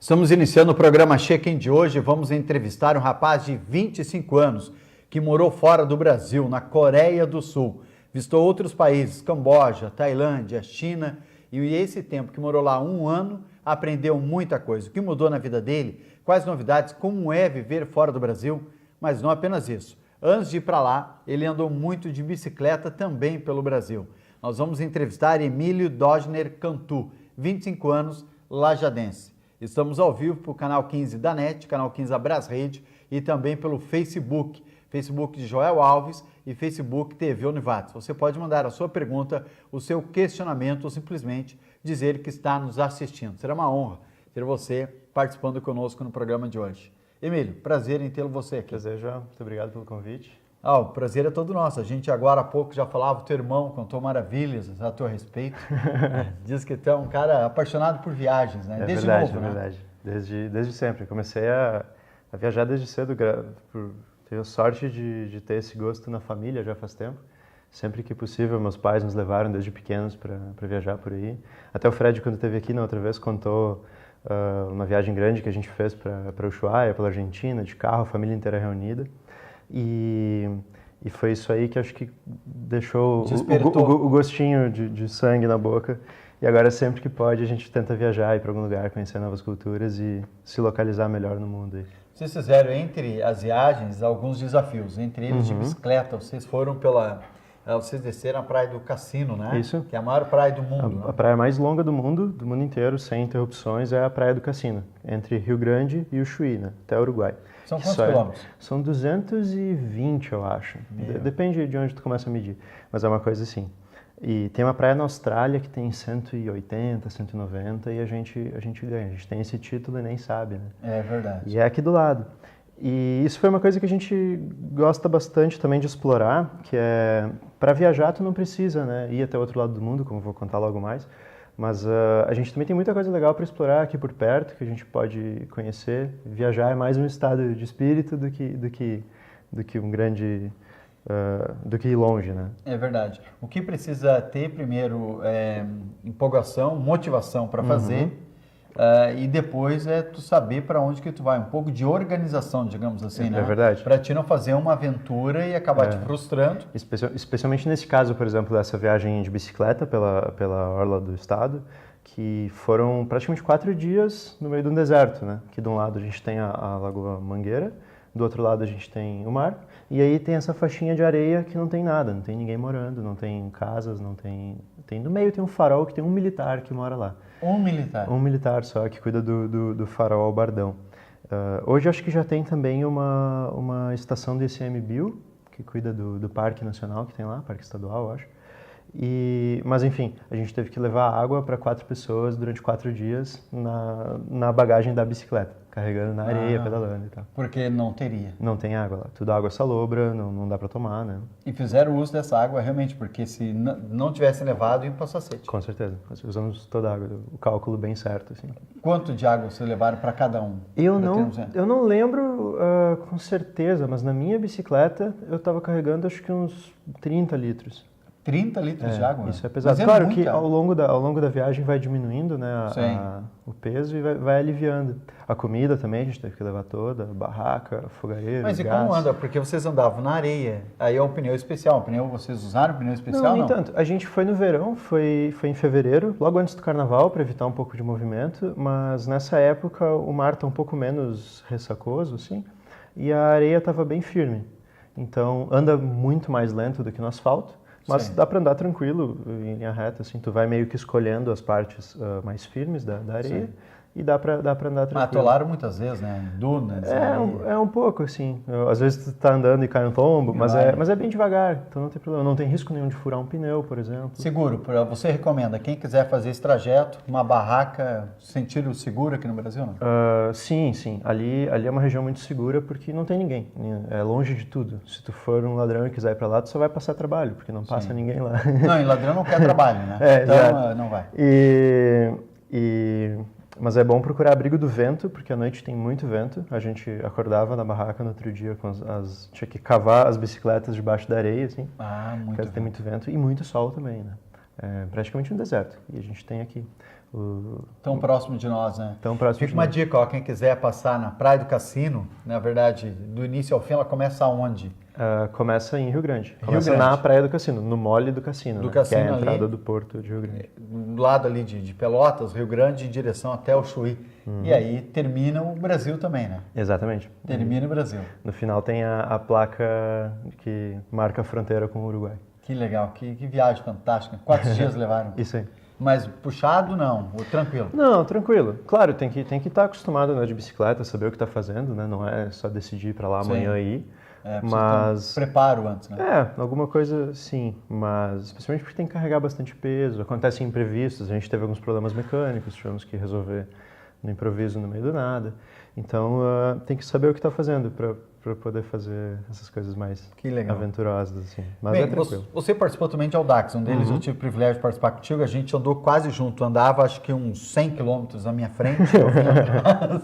Estamos iniciando o programa Check-in de hoje. Vamos entrevistar um rapaz de 25 anos que morou fora do Brasil, na Coreia do Sul. Visitou outros países, Camboja, Tailândia, China, e esse tempo que morou lá um ano, aprendeu muita coisa. O que mudou na vida dele, quais novidades, como é viver fora do Brasil, mas não apenas isso. Antes de ir para lá, ele andou muito de bicicleta também pelo Brasil. Nós vamos entrevistar Emílio Dojner Cantu, 25 anos, lajadense. Estamos ao vivo para o canal 15 da NET, canal 15 da Brasrede e também pelo Facebook, Facebook de Joel Alves e Facebook TV Univates. Você pode mandar a sua pergunta, o seu questionamento ou simplesmente dizer que está nos assistindo. Será uma honra ter você participando conosco no programa de hoje. Emílio, prazer em tê-lo você aqui. Prazer, João. Muito obrigado pelo convite. O prazer é todo nosso. A gente agora há pouco já falava, o teu irmão contou maravilhas a teu respeito. Diz que tu é um cara apaixonado por viagens, né? Desde verdade, novo, né? É verdade. Desde sempre. Comecei a viajar desde cedo, tenho sorte de ter esse gosto na família já faz tempo. Sempre que possível, meus pais nos levaram desde pequenos para viajar por aí. Até o Fred, quando esteve aqui na outra vez, contou uma viagem grande que a gente fez para Ushuaia, pela Argentina, de carro, a família inteira reunida. E foi isso aí que acho que deixou o gostinho de sangue na boca. E agora, sempre que pode, a gente tenta viajar, ir para algum lugar, conhecer novas culturas e se localizar melhor no mundo. Vocês fizeram, entre as viagens, alguns desafios. Entre eles, de bicicleta, vocês foram vocês desceram a Praia do Cassino, né? Isso. Que é a maior praia do mundo. A praia mais longa do mundo inteiro, sem interrupções, é a Praia do Cassino, entre Rio Grande e Ushuaia, né? Até Uruguai. São quantos quilômetros? São 220, eu acho. Depende de onde tu começa a medir, mas é uma coisa assim. E tem uma praia na Austrália que tem 180, 190 e a gente ganha. A gente tem esse título e nem sabe, né? É verdade. E é aqui do lado. E isso foi uma coisa que a gente gosta bastante também de explorar, que é, para viajar tu não precisa, né, ir até o outro lado do mundo, como vou contar logo mais, mas a gente também tem muita coisa legal para explorar aqui por perto, que a gente pode conhecer. Viajar é mais um estado de espírito do que um grande... do que ir longe, né? É verdade. O que precisa ter primeiro é empolgação, motivação para fazer, e depois é tu saber para onde que tu vai, um pouco de organização, digamos assim, né? É verdade. Para ti não fazer uma aventura e acabar te frustrando. Especialmente nesse caso, por exemplo, dessa viagem de bicicleta pela orla do estado, que foram praticamente 4 dias no meio de um deserto, né? Aqui de um lado a gente tem a Lagoa Mangueira, do outro lado a gente tem o mar, e aí tem essa faixinha de areia que não tem nada, não tem ninguém morando, não tem casas, não tem... No meio tem um farol que tem um militar que mora lá. Um militar? Um militar só, que cuida do farol ao Bardão. Hoje acho que já tem também uma estação do ICMBio, que cuida do Parque Nacional que tem lá, Parque Estadual, eu acho. Mas enfim, a gente teve que levar água para 4 pessoas durante 4 dias na bagagem da bicicleta, carregando na areia, pedalando e tal. Porque não teria. Não tem água lá, tudo água salobra, não dá para tomar, né? E fizeram uso dessa água realmente, porque se não tivessem levado, iam passar sede. Com certeza, usamos toda a água, o cálculo bem certo, assim. Quanto de água vocês levaram para cada um? Eu não lembro com certeza, mas na minha bicicleta eu estava carregando acho que uns 30 litros. 30 litros de água? Isso é pesado. Claro que ao longo da viagem vai diminuindo, né, o peso e vai aliviando. A comida também a gente teve que levar toda, barraca, fogareiro, Mas gás. Como anda? Porque vocês andavam na areia, aí é um pneu especial. Vocês usaram pneu especial? Não, nem tanto. A gente foi no verão, foi em fevereiro, logo antes do carnaval, para evitar um pouco de movimento, mas nessa época o mar está um pouco menos ressacoso, assim, e a areia estava bem firme. Então anda muito mais lento do que no asfalto. Mas dá para andar tranquilo, em linha reta, assim, tu vai meio que escolhendo as partes mais firmes da areia. Sim. E dá para andar tranquilo. Atolaram muitas vezes, né? Dunas. É um pouco, assim. Às vezes tu tá andando e cai um tombo, mas é bem devagar, então não tem problema. Não tem risco nenhum de furar um pneu, por exemplo. Seguro, você recomenda, quem quiser fazer esse trajeto, uma barraca, sentir o seguro aqui no Brasil, não? Sim. Ali é uma região muito segura porque não tem ninguém. É longe de tudo. Se tu for um ladrão e quiser ir para lá, tu só vai passar trabalho, porque não passa ninguém lá. Não, e ladrão não quer trabalho, né? Então não vai. Mas é bom procurar abrigo do vento, porque à noite tem muito vento. A gente acordava na barraca no outro dia, tinha que cavar as bicicletas debaixo da areia, assim. Muito tem muito vento e muito sol também, né? É praticamente um deserto, e a gente tem aqui. Tão próximo de nós, né? Tão próximo Fica de uma nós. dica, ó, quem quiser passar na Praia do Cassino, na verdade, do início ao fim, ela começa aonde? Começa em Rio Grande. Começa Grande. na Praia do Cassino, no Mole do Cassino, Do né? Cassino que é a entrada ali. do porto de Rio Grande. Do lado ali de Pelotas, Rio Grande, em direção até o Chuí. E aí termina o Brasil também, né? Exatamente. Termina o Brasil. No final tem a placa que marca a fronteira com o Uruguai. Que legal, que viagem fantástica. Quantos dias levaram? Isso aí. Mas puxado, não? Ou tranquilo? Não, tranquilo. Claro, tem que estar acostumado a andar de bicicleta, saber o que está fazendo, né? Não é só decidir ir para lá amanhã e ir. Mas preparo antes, né? Alguma coisa sim, mas especialmente porque tem que carregar bastante peso, acontecem imprevistos, a gente teve alguns problemas mecânicos, tivemos que resolver no improviso no meio do nada. Então tem que saber o que está fazendo para poder fazer essas coisas mais aventurosas, assim. Mas Bem, é tranquilo. você participou também de Audax, um deles eu tive o privilégio de participar contigo, a gente andou quase junto, andava acho que uns 100 quilômetros na minha frente, eu vim atrás.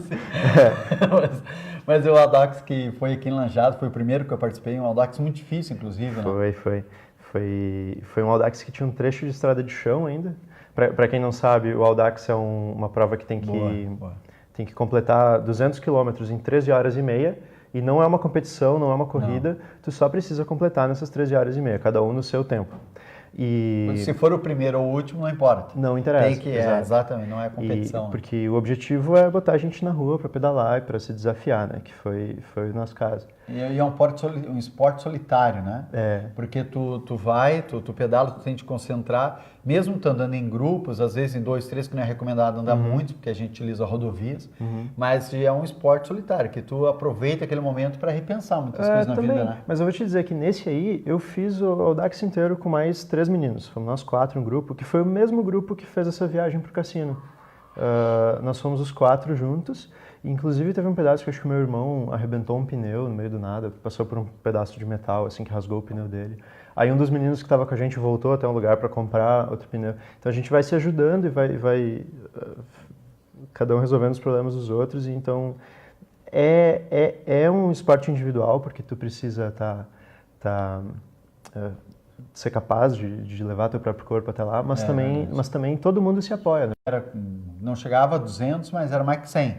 Mas o Audax que foi aqui em Lanjado, foi o primeiro que eu participei, um Audax muito difícil, inclusive, né? Foi um Audax que tinha um trecho de estrada de chão ainda. Para quem não sabe, o Audax é uma prova que tem que completar 200 quilômetros em 13 horas e meia, e não é uma competição, não é uma corrida, tu só precisa completar nessas 13 horas e meia, cada um no seu tempo. E se for o primeiro ou o último, não importa. Não interessa. Tem que, exatamente, não é competição. Porque o objetivo é botar a gente na rua para pedalar e para se desafiar, né? Que foi o nosso caso. E é um esporte solitário, né? Porque tu vai, tu pedala, tu tem que te concentrar, mesmo tu andando em grupos, às vezes em 2, 3, que não é recomendado andar muito, porque a gente utiliza rodovias, mas é um esporte solitário, que tu aproveita aquele momento para repensar muitas coisas na vida, né? Mas eu vou te dizer que nesse aí, eu fiz o Audax inteiro com mais 3 meninos. Fomos nós 4 um grupo, que foi o mesmo grupo que fez essa viagem pro cassino. Nós fomos os 4 juntos. Inclusive teve um pedaço que acho que o meu irmão arrebentou um pneu no meio do nada, passou por um pedaço de metal assim que rasgou o pneu dele. Aí um dos meninos que estava com a gente voltou até um lugar para comprar outro pneu. Então a gente vai se ajudando e vai cada um resolvendo os problemas dos outros. E então é um esporte individual porque tu precisa ser capaz de levar teu próprio corpo até lá, mas também todo mundo se apoia, né? Não chegava a 200, mas era mais que 100.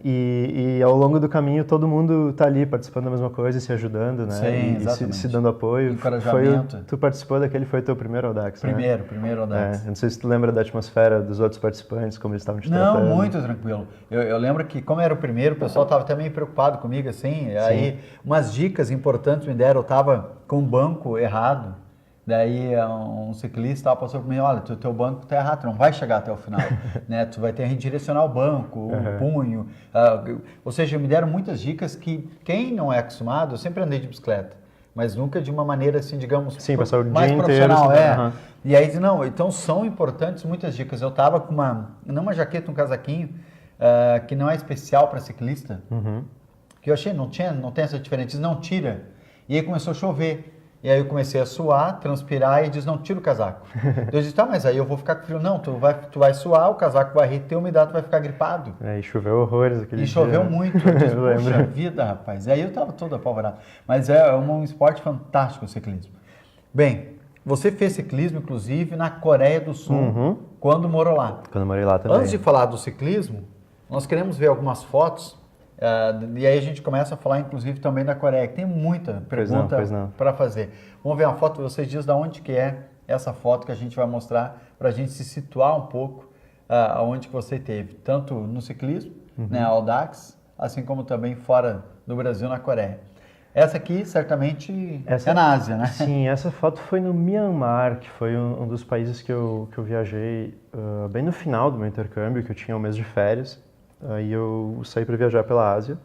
E ao longo do caminho todo mundo tá ali participando da mesma coisa e se ajudando, né? Sim, e se dando apoio. Encorajamento. Tu participou daquele, foi teu primeiro Audax, né? Primeiro Audax. Eu não sei se tu lembra da atmosfera dos outros participantes, como eles estavam te tratando. Não, muito tranquilo. Eu lembro que, como era o primeiro, o pessoal estava até meio preocupado comigo, assim. Sim. Aí, umas dicas importantes me deram. Eu estava com o banco errado. Daí, um ciclista passou por mim, olha, teu banco está errado, tu não vai chegar até o final. Né? Tu vai ter que redirecionar o banco, o punho. Ou seja, me deram muitas dicas que quem não é acostumado, eu sempre andei de bicicleta. Mas nunca de uma maneira assim, digamos, passar o mais dia profissional. Inteiro, E aí, não, então são importantes muitas dicas. Eu estava com não uma jaqueta, um casaquinho, que não é especial para ciclista, que eu achei, não tem essa diferença, não tira. E aí começou a chover. E aí eu comecei a suar, transpirar e diz, não, tira o casaco. Eu disse, tá, mas aí eu vou ficar com frio. Não, tu vai suar, o casaco vai reter umidade, tu vai ficar gripado. E choveu horrores aquele dia. E choveu muito. Eu disse, poxa vida, rapaz. E aí eu estava todo apavorado. Mas é um esporte fantástico o ciclismo. Bem, você fez ciclismo, inclusive, na Coreia do Sul, quando morou lá. Quando morei lá também. Antes de falar do ciclismo, nós queremos ver algumas fotos. E aí a gente começa a falar, inclusive, também da Coreia, que tem muita pergunta para fazer. Vamos ver uma foto, vocês dizem de onde que é essa foto que a gente vai mostrar, para a gente se situar um pouco aonde que você teve, tanto no ciclismo, né, Audax, assim como também fora do Brasil, na Coreia. Essa aqui, certamente, é na Ásia, né? Sim, essa foto foi no Myanmar, que foi um dos países que eu viajei bem no final do meu intercâmbio, que eu tinha um mês de férias. Aí eu saí para viajar pela Ásia.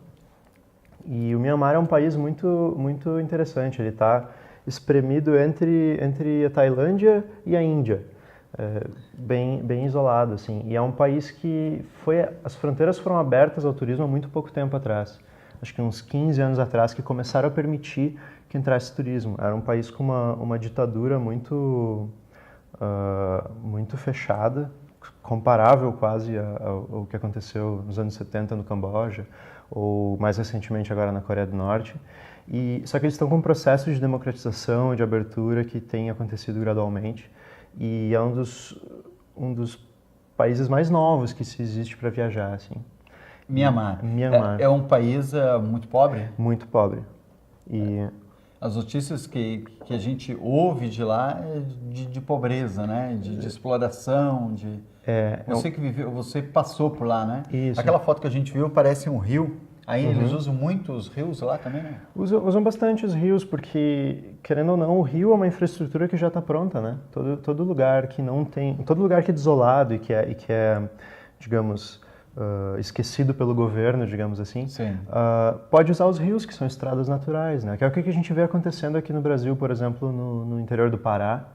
E o Myanmar é um país muito, muito interessante. Ele está espremido entre a Tailândia e a Índia, bem isolado, assim. E é um país que as fronteiras foram abertas ao turismo há muito pouco tempo atrás. Acho que uns 15 anos atrás que começaram a permitir que entrasse turismo. Era um país com uma ditadura muito fechada, comparável quase ao que aconteceu nos anos 70 no Camboja, ou mais recentemente agora na Coreia do Norte. Só que eles estão com um processo de democratização, de abertura que tem acontecido gradualmente. E é um dos países mais novos que se existe para viajar, assim. Mianmar. Mianmar. É um país muito pobre? Muito pobre. E As notícias que a gente ouve de lá é de pobreza, né? De exploração, Você que viveu, você passou por lá, né? Isso. Aquela foto que a gente viu parece um rio. Aí eles usam muito os rios lá também, né? Usam bastante os rios, porque, querendo ou não, o rio é uma infraestrutura que já está pronta, né? Todo lugar que não tem... Todo lugar que é desolado e que é digamos, esquecido pelo governo, digamos assim, pode usar os rios, que são estradas naturais, né? Que é o que a gente vê acontecendo aqui no Brasil, por exemplo, no interior do Pará,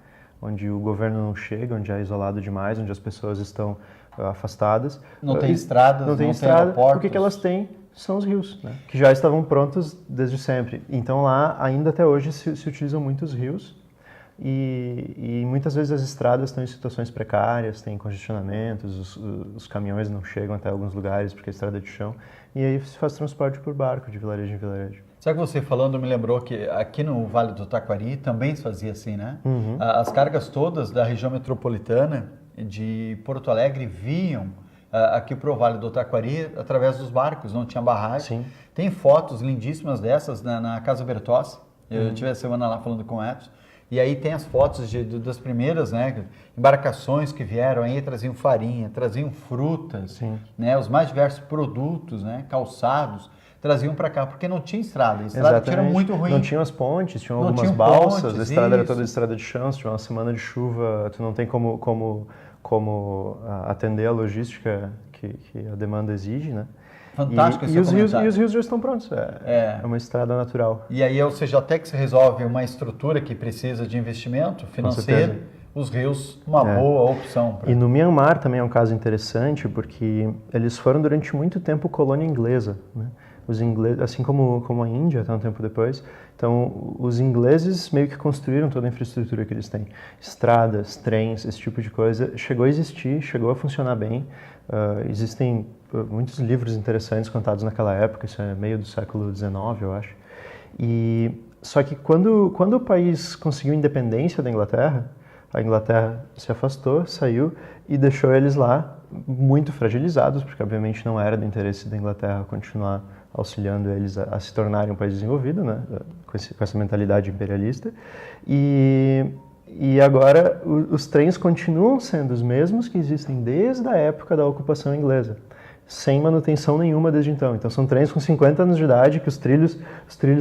onde o governo não chega, onde é isolado demais, onde as pessoas estão afastadas. Não tem estradas, não tem aeroportos. O que elas têm são os rios, né? Que já estavam prontos desde sempre. Então lá, ainda até hoje, se utilizam muitos rios e muitas vezes as estradas estão em situações precárias, tem congestionamentos, os caminhões não chegam até alguns lugares porque a estrada é de chão, e aí se faz transporte por barco, de vilarejo em vilarejo. Sabe que você falando me lembrou que aqui no Vale do Taquari também se fazia assim, né? As cargas todas da região metropolitana de Porto Alegre vinham aqui para o Vale do Taquari através dos barcos, não tinha barragem. Sim. Tem fotos lindíssimas dessas na Casa Bertossi. Eu tive a semana lá falando com o Edson. E aí tem as fotos das primeiras, né, embarcações que vieram aí, traziam farinha, traziam frutas, né, os mais diversos produtos, né, calçados, traziam para cá, porque não tinha estrada. A estrada era muito ruim. Não tinha as pontes, tinham algumas balsas, a estrada era toda estrada de chão, se tiver uma semana de chuva, tu não tem como atender a logística que a demanda exige, né? Fantástico esse comentário. E os rios já estão prontos, é uma estrada natural. E aí, ou seja, até que se resolve uma estrutura que precisa de investimento financeiro, os rios, uma boa opção. E no Mianmar também é um caso interessante, porque eles foram durante muito tempo colônia inglesa, né? Os ingleses, assim como a Índia, até um tempo depois. Então, os ingleses meio que construíram toda a infraestrutura que eles têm. Estradas, trens, esse tipo de coisa. Chegou a existir, chegou a funcionar bem. Existem muitos livros interessantes contados naquela época, isso é meio do século XIX, eu acho. Só que quando o país conseguiu independência da Inglaterra, a Inglaterra se afastou, saiu e deixou eles lá muito fragilizados, porque obviamente não era do interesse da Inglaterra continuar auxiliando eles a se tornarem um país desenvolvido, né, com essa mentalidade imperialista. E agora os trens continuam sendo os mesmos que existem desde a época da ocupação inglesa, sem manutenção nenhuma desde então. Então são trens com 50 anos de idade que os trilhos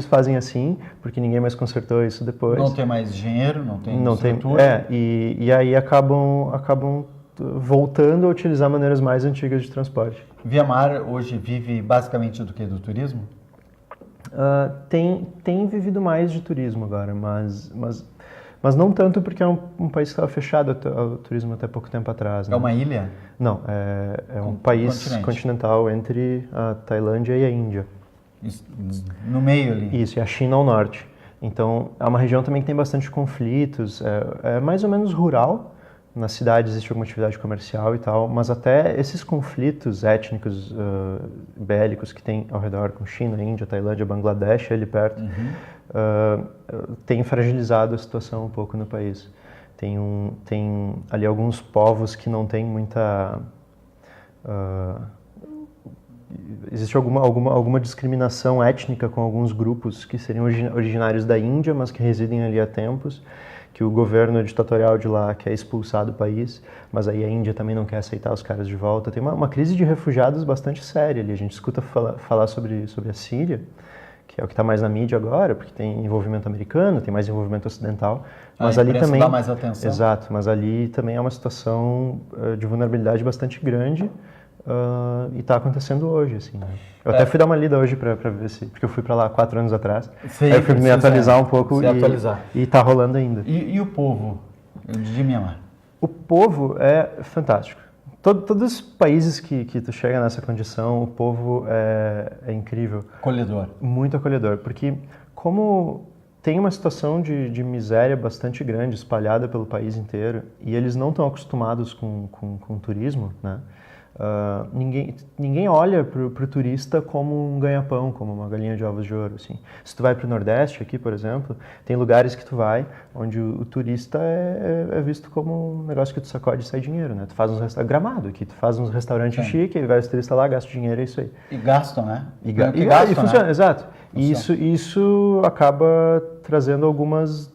fazem assim, porque ninguém mais consertou isso depois. Não tem mais dinheiro, não tem estrutura. E aí acabam voltando a utilizar maneiras mais antigas de transporte. Mianmar hoje vive basicamente do que? Do turismo? Tem vivido mais de turismo agora, mas não tanto porque é um país que estava fechado ao turismo até pouco tempo atrás. Né? É uma ilha? Não, é um país continental entre a Tailândia e a Índia. Isso, no meio ali? Isso, e a China ao norte. Então, é uma região também que tem bastante conflitos, é mais ou menos rural. Na cidade existe alguma atividade comercial e tal, mas até esses conflitos étnicos, bélicos que tem ao redor com China, Índia, Tailândia, Bangladesh, ali perto, tem fragilizado a situação um pouco no país. Tem ali alguns povos que não têm muita... existe alguma discriminação étnica com alguns grupos que seriam originários da Índia, mas que residem ali há tempos, que o governo ditatorial de lá quer expulsar do país, mas aí a Índia também não quer aceitar os caras de volta. Tem uma crise de refugiados bastante séria ali. A gente escuta falar sobre a Síria, que é o que está mais na mídia agora, porque tem envolvimento americano, tem mais envolvimento ocidental, mas ali também dá mais atenção. Exato, mas ali também é uma situação de vulnerabilidade bastante grande. E está acontecendo hoje, assim, né? Eu até fui dar uma lida hoje para ver porque eu fui para lá 4 anos atrás. Aí eu fui me atualizar um pouco e está rolando ainda. E o povo de Mianmar? O povo é fantástico. Todos os países que tu chega nessa condição, o povo é incrível. Acolhedor. Muito acolhedor, porque como tem uma situação de miséria bastante grande, espalhada pelo país inteiro, e eles não estão acostumados com turismo, né? Ninguém olha para o turista como um ganha-pão, como uma galinha de ovos de ouro, assim. Se tu vai para o Nordeste aqui, por exemplo, tem lugares que tu vai onde o turista é visto como um negócio que tu sacode e sai dinheiro, né? Tu faz uns restaurantes, Gramado aqui, tu faz uns restaurantes chiques, aí vai os turistas lá, gasta dinheiro, é isso aí. E gastam, né? E gastam, funciona, né? exato. E isso acaba trazendo algumas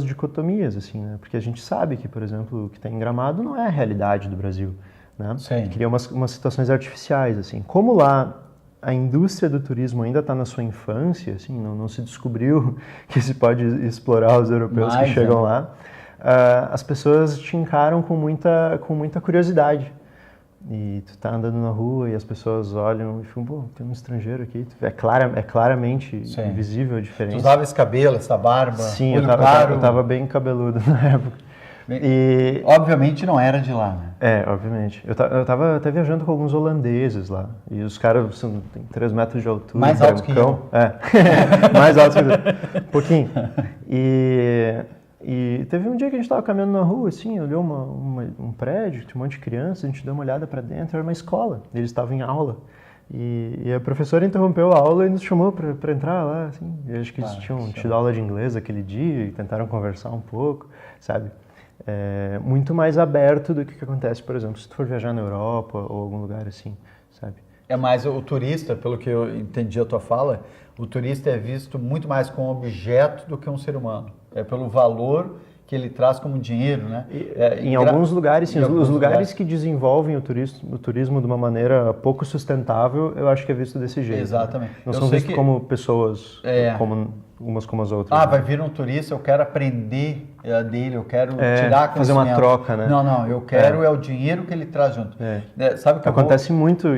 dicotomias, assim, né? Porque a gente sabe que, por exemplo, o que tem em Gramado não é a realidade do Brasil, né? Sim. Cria umas situações artificiais, assim. Como lá a indústria do turismo ainda está na sua infância, assim, não se descobriu que se pode explorar os europeus que chegam lá, as pessoas te encaram com muita curiosidade. E tu tá andando na rua e as pessoas olham e ficam, pô, tem um estrangeiro aqui. É claramente visível a diferença. Tu usava esse cabelo, essa barba, sim, olho claro? eu tava bem cabeludo na época. E obviamente não era de lá, né? Obviamente. Eu tava até viajando com alguns holandeses lá. E os caras têm 3 metros de altura. Mais altos que eu. Mais altos que eu. Um pouquinho. E teve um dia que a gente estava caminhando na rua, assim, olhou um prédio, tinha um monte de crianças, a gente deu uma olhada para dentro, era uma escola. Eles estavam em aula. E a professora interrompeu a aula e nos chamou para entrar lá, assim. E acho que eles tinham tido aula de inglês aquele dia e tentaram conversar um pouco, sabe? Muito mais aberto do que acontece, por exemplo, se tu for viajar na Europa ou algum lugar assim, sabe? É mais o turista, pelo que eu entendi a tua fala, o turista é visto muito mais como objeto do que um ser humano. É pelo valor que ele traz como dinheiro, né? Em alguns lugares, sim. Os lugares que desenvolvem o turismo de uma maneira pouco sustentável, eu acho que é visto desse jeito. Exatamente. Né? Não são vistos como pessoas umas como as outras. Vai vir um turista, eu quero aprender dele, eu quero tirar fazer uma troca, né? Não, eu quero o dinheiro que ele traz junto. Sabe que acontece muito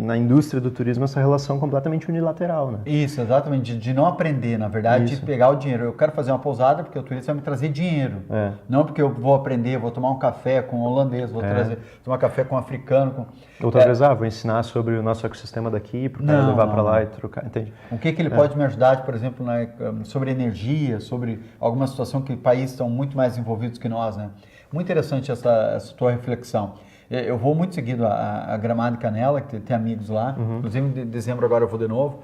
na indústria do turismo essa relação completamente unilateral, né? Isso, exatamente, de não aprender, na verdade, de pegar o dinheiro. Eu quero fazer uma pousada porque o turista vai me trazer dinheiro. Não porque eu vou aprender, vou tomar um café com um holandês, vou tomar café com um africano. Outra vez, vou ensinar sobre o nosso ecossistema daqui, para o cara levar para lá e trocar, entende? O que ele pode me ajudar, por exemplo, sobre energia, sobre alguma situação que países estão muito mais envolvidos que nós, né? Muito interessante essa tua reflexão. Eu vou muito seguido a Gramado e Canela, que tem amigos lá, inclusive em dezembro agora eu vou de novo,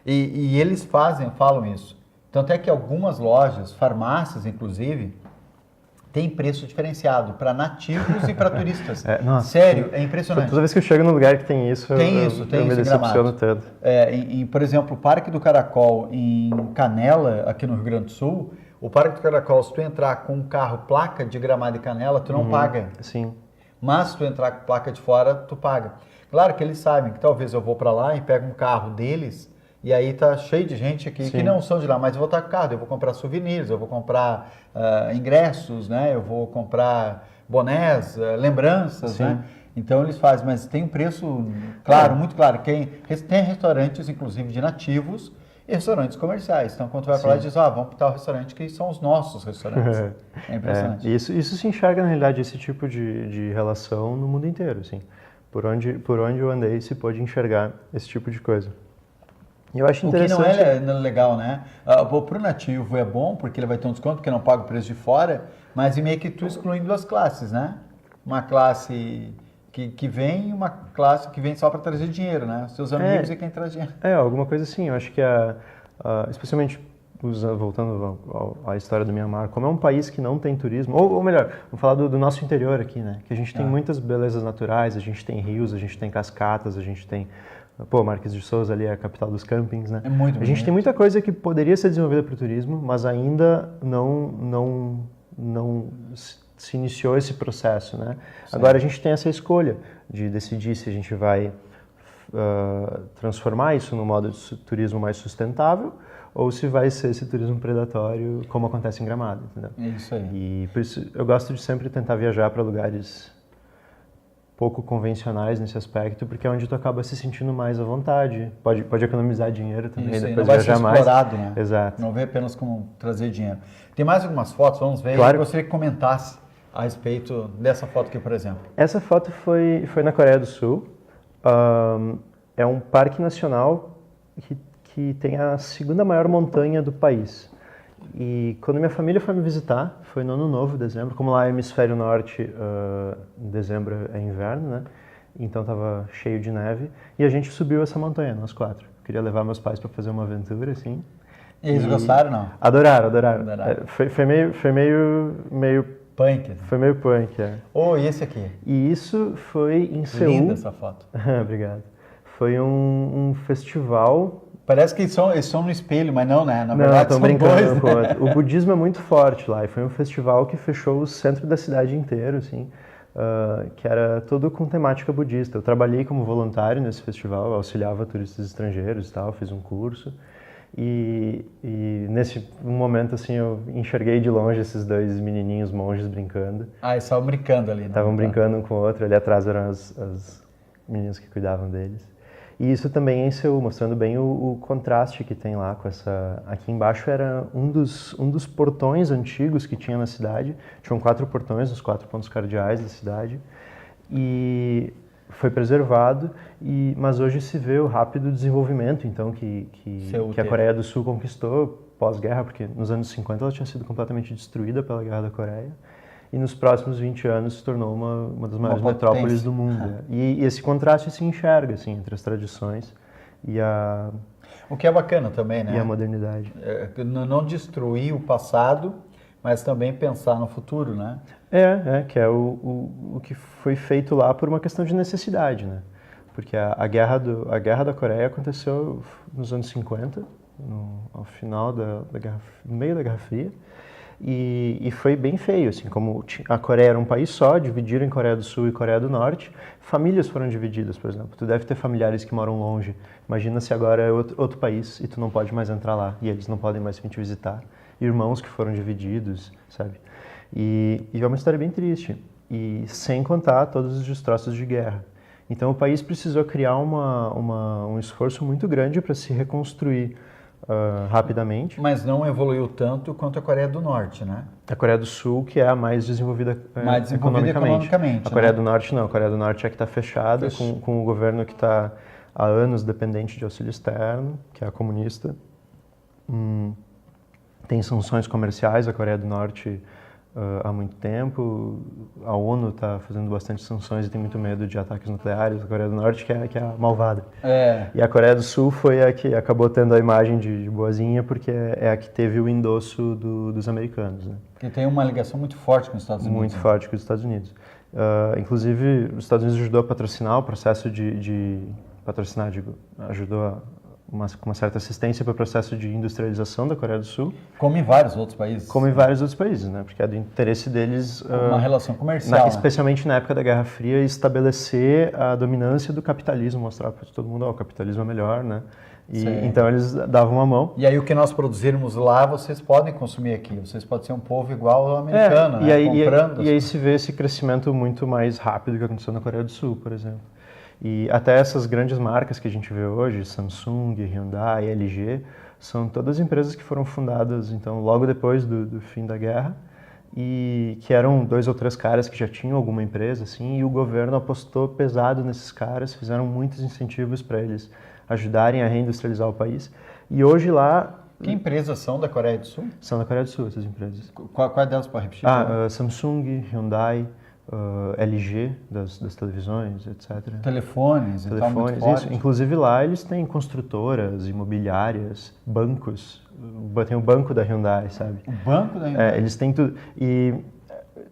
e eles falam isso. Tanto é que algumas lojas, farmácias inclusive, tem preço diferenciado para nativos e para turistas. Sério, é impressionante. Toda vez que eu chego num lugar que tem isso, eu me decepciono tanto. Por exemplo, o Parque do Caracol em Canela, aqui no Rio Grande do Sul, o Parque do Caracol, se tu entrar com um carro placa de Gramado e Canela, tu não paga. Sim. Mas se tu entrar com placa de fora, tu paga. Claro que eles sabem que talvez eu vou para lá e pego um carro deles e aí tá cheio de gente aqui que não são de lá, mas eu vou estar com o carro, eu vou comprar souvenirs, eu vou comprar ingressos, né? Eu vou comprar bonés, lembranças, né? Então eles fazem, mas tem um preço claro, muito claro. Tem restaurantes, inclusive, de nativos e restaurantes comerciais. Então, quando tu vai para lá, diz, vamos para tal restaurante que são os nossos restaurantes. É impressionante. Isso se enxerga, na realidade, esse tipo de relação no mundo inteiro, assim. Por onde eu andei, se pôde enxergar esse tipo de coisa. Eu acho interessante. O que não é legal, né? Para o nativo é bom, porque ele vai ter um desconto, porque não paga o preço de fora, mas meio que tu excluindo duas classes, né? Uma classe que vem e uma classe que vem só para trazer dinheiro, né? Os seus amigos e quem traz dinheiro. Alguma coisa assim. Eu acho que, especialmente voltando à história do Myanmar, como é um país que não tem turismo, ou melhor, vamos falar do nosso interior aqui, né? Que a gente tem muitas belezas naturais, a gente tem rios, a gente tem cascatas, a gente tem... Marques de Souza ali é a capital dos campings, né? É muito bonito. A gente tem muita coisa que poderia ser desenvolvida para o turismo, mas ainda não se iniciou esse processo, né? Sim. Agora a gente tem essa escolha de decidir se a gente vai transformar isso num modo de turismo mais sustentável ou se vai ser esse turismo predatório como acontece em Gramado, entendeu? É isso aí. E por isso eu gosto de sempre tentar viajar para lugares pouco convencionais nesse aspecto, porque é onde tu acaba se sentindo mais à vontade. Pode economizar dinheiro também, isso, depois não viajar vai ser explorado, mais. Né? Exato. Não vê apenas como trazer dinheiro. Tem mais algumas fotos, vamos ver. Claro. Eu gostaria que comentasse a respeito dessa foto aqui, por exemplo. Essa foto foi na Coreia do Sul. É um parque nacional que tem a segunda maior montanha do país. E quando minha família foi me visitar, foi no Ano Novo, dezembro, como lá é hemisfério norte, dezembro é inverno, né? então estava cheio de neve, e a gente subiu essa montanha, nós 4. Queria levar meus pais para fazer uma aventura, assim. E eles gostaram, não? Adoraram. Adoraram. Foi meio Punk. Né? Foi meio punk, é. Oh, e esse aqui? E isso foi em Seul. Linda essa foto. Obrigado. Foi um festival. Parece que eles são no espelho, mas não, né? Na Não, verdade, estão são brincando dois, com o né? outro. O budismo é muito forte lá, e foi um festival que fechou o centro da cidade inteiro, assim, que era todo com temática budista. Eu trabalhei como voluntário nesse festival, eu auxiliava turistas estrangeiros e tal, fiz um curso. E nesse momento, assim, eu enxerguei de longe esses dois menininhos monges brincando. Ah, eles estavam brincando ali. Estavam brincando um com o outro, ali atrás eram as meninas que cuidavam deles. E isso também em Seul, mostrando bem o contraste que tem lá com essa... Aqui embaixo era um dos portões antigos que tinha na cidade. Tinham 4 portões, os 4 pontos cardeais da cidade. E foi preservado, mas hoje se vê o rápido desenvolvimento então que a Coreia do Sul conquistou pós-guerra, porque nos anos 50 ela tinha sido completamente destruída pela Guerra da Coreia. E nos próximos 20 anos se tornou uma das maiores metrópoles do mundo. E esse contraste se enxerga assim, entre as tradições e a... O que é bacana também, né? E a modernidade. Não destruir o passado, mas também pensar no futuro, né? Que é o que foi feito lá por uma questão de necessidade, né? Porque a guerra da Coreia aconteceu nos anos 50, ao final no meio da Guerra Fria. E foi bem feio, assim, como a Coreia era um país só, dividiram em Coreia do Sul e Coreia do Norte, famílias foram divididas, por exemplo. Tu deve ter familiares que moram longe. Imagina se agora é outro país e tu não pode mais entrar lá, e eles não podem mais vir te visitar. Irmãos que foram divididos, sabe? E é uma história bem triste, e sem contar todos os destroços de guerra. Então o país precisou criar um esforço muito grande para se reconstruir rapidamente. Mas não evoluiu tanto quanto a Coreia do Norte, né? A Coreia do Sul, que é a mais desenvolvida, economicamente. A Coreia do Norte não, a Coreia do Norte é que está fechada, com o governo que está há anos dependente de auxílio externo, que é a comunista. Tem sanções comerciais, a Coreia do Norte há muito tempo. A ONU está fazendo bastante sanções e tem muito medo de ataques nucleares. A Coreia do Norte que é a malvada. E a Coreia do Sul foi a que acabou tendo a imagem de boazinha, porque é a que teve o endosso dos americanos. Né? Que tem uma ligação muito forte com os Estados Unidos. Muito forte com os Estados Unidos. Inclusive, os Estados Unidos ajudou a patrocinar o processo ajudou com uma certa assistência para o processo de industrialização da Coreia do Sul. Como em vários outros países. Como em vários outros países, né? Porque é do interesse deles... Uma relação comercial. Especialmente na época da Guerra Fria, estabelecer a dominância do capitalismo, mostrar para todo mundo, o capitalismo é melhor, né? Então eles davam a mão. E aí o que nós produzirmos lá, vocês podem consumir aqui. Vocês podem ser um povo igual ao americano, né? Comprando. E aí se vê esse crescimento muito mais rápido que aconteceu na Coreia do Sul, por exemplo. E até essas grandes marcas que a gente vê hoje, Samsung, Hyundai, LG, são todas empresas que foram fundadas então logo depois do fim da guerra, e que eram 2 ou 3 caras que já tinham alguma empresa, assim, e o governo apostou pesado nesses caras, fizeram muitos incentivos para eles ajudarem a reindustrializar o país. E hoje lá... Que empresas são da Coreia do Sul? São da Coreia do Sul, essas empresas. Qual delas pode repetir? Samsung, Hyundai, LG das televisões, etc. Telefones, então muito forte. Isso. Inclusive lá eles têm construtoras, imobiliárias, bancos. Tem o banco da Hyundai, sabe? O banco da Hyundai? Eles têm tudo. E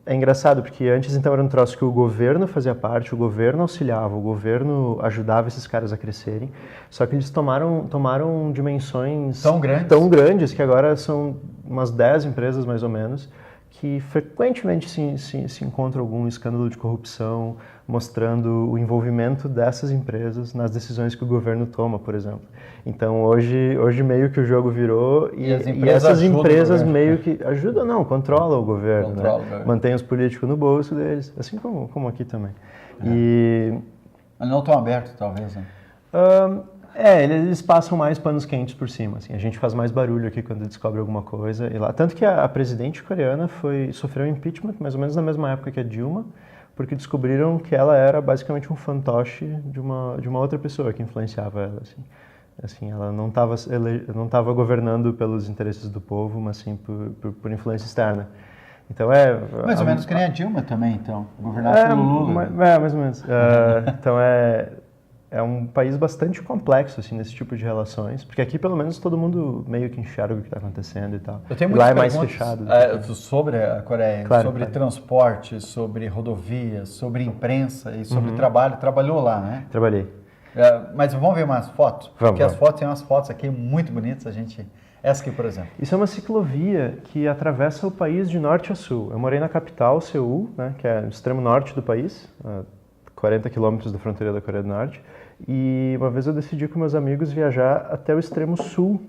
é engraçado, porque antes então era um troço que o governo fazia parte, o governo auxiliava, o governo ajudava esses caras a crescerem, só que eles tomaram dimensões tão grandes que agora são umas 10 empresas mais ou menos, que frequentemente se encontra algum escândalo de corrupção, mostrando o envolvimento dessas empresas nas decisões que o governo toma, por exemplo. Então, hoje meio que o jogo virou e essas empresas meio que ajudam, não, controlam o governo, né? Mantém os políticos no bolso deles, assim como aqui também. Mas não tão aberto, talvez, né? Eles passam mais panos quentes por cima, assim. A gente faz mais barulho aqui quando descobre alguma coisa. E lá, tanto que a presidente coreana sofreu impeachment mais ou menos na mesma época que a Dilma, porque descobriram que ela era basicamente um fantoche de uma outra pessoa que influenciava ela, assim. Assim, ela não estava governando pelos interesses do povo, mas sim por influência externa. Então Mais ou menos que nem a Dilma também, então, governada pelo Lula. Mais ou menos. Então é um país bastante complexo, assim, nesse tipo de relações, porque aqui, pelo menos, todo mundo meio que enxerga o que está acontecendo e tal. Eu tenho Lá muitas é mais perguntas fechado. sobre a Coreia, Claro, sobre claro. transporte, sobre rodovias, sobre imprensa e sobre trabalho. Trabalhou lá, né? Trabalhei. Mas vamos ver umas fotos? Vamos, Porque as vamos. fotos, tem umas fotos aqui muito bonitas, Essa aqui, por exemplo. Isso é uma ciclovia que atravessa o país de norte a sul. Eu morei na capital, Seul, né, que é no extremo norte do país, a 40 quilômetros da fronteira da Coreia do Norte. E uma vez eu decidi com meus amigos viajar até o extremo sul,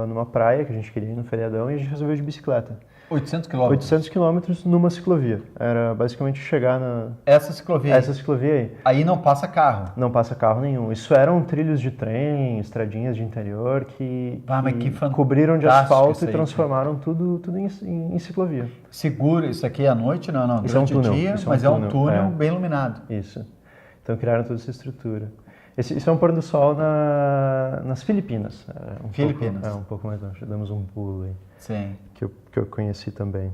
numa praia que a gente queria ir no feriadão, e a gente resolveu ir de bicicleta. 800 quilômetros. 800 quilômetros numa ciclovia. Era basicamente chegar Essa ciclovia. essa ciclovia aí. Aí não passa carro. Não passa carro nenhum. Isso eram trilhos de trem, estradinhas de interior que, mas que cobriram de fantástico asfalto isso e aí, transformaram tudo em ciclovia. Seguro, isso aqui é à noite? Não. Isso é um Durante o túnel, dia, isso é um mas é um túnel, túnel é. bem iluminado. Isso. Então criaram toda essa estrutura. Isso é um pôr do sol nas Filipinas. Filipinas. Um pouco mais longe. Damos um pulo aí. Sim. Que eu conheci também.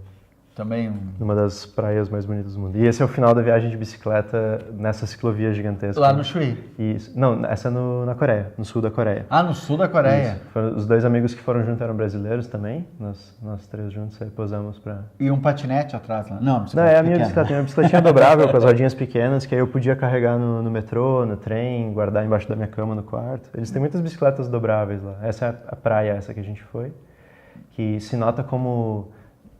Também Numa das praias mais bonitas do mundo. E esse é o final da viagem de bicicleta nessa ciclovia gigantesca. lá no Chuí. Isso. Não, essa é na Coreia, no sul da Coreia. Ah, no sul da Coreia. Isso. Os dois amigos que foram juntos eram brasileiros também. Nós três juntos aí posamos pra... E um patinete atrás lá. Não, Não, é a minha pequena. bicicleta. Minha bicicletinha dobrável com as rodinhas pequenas, que aí eu podia carregar no metrô, no trem, guardar embaixo da minha cama no quarto. Eles têm muitas bicicletas dobráveis lá. Essa é a praia, essa que a gente foi, que se nota como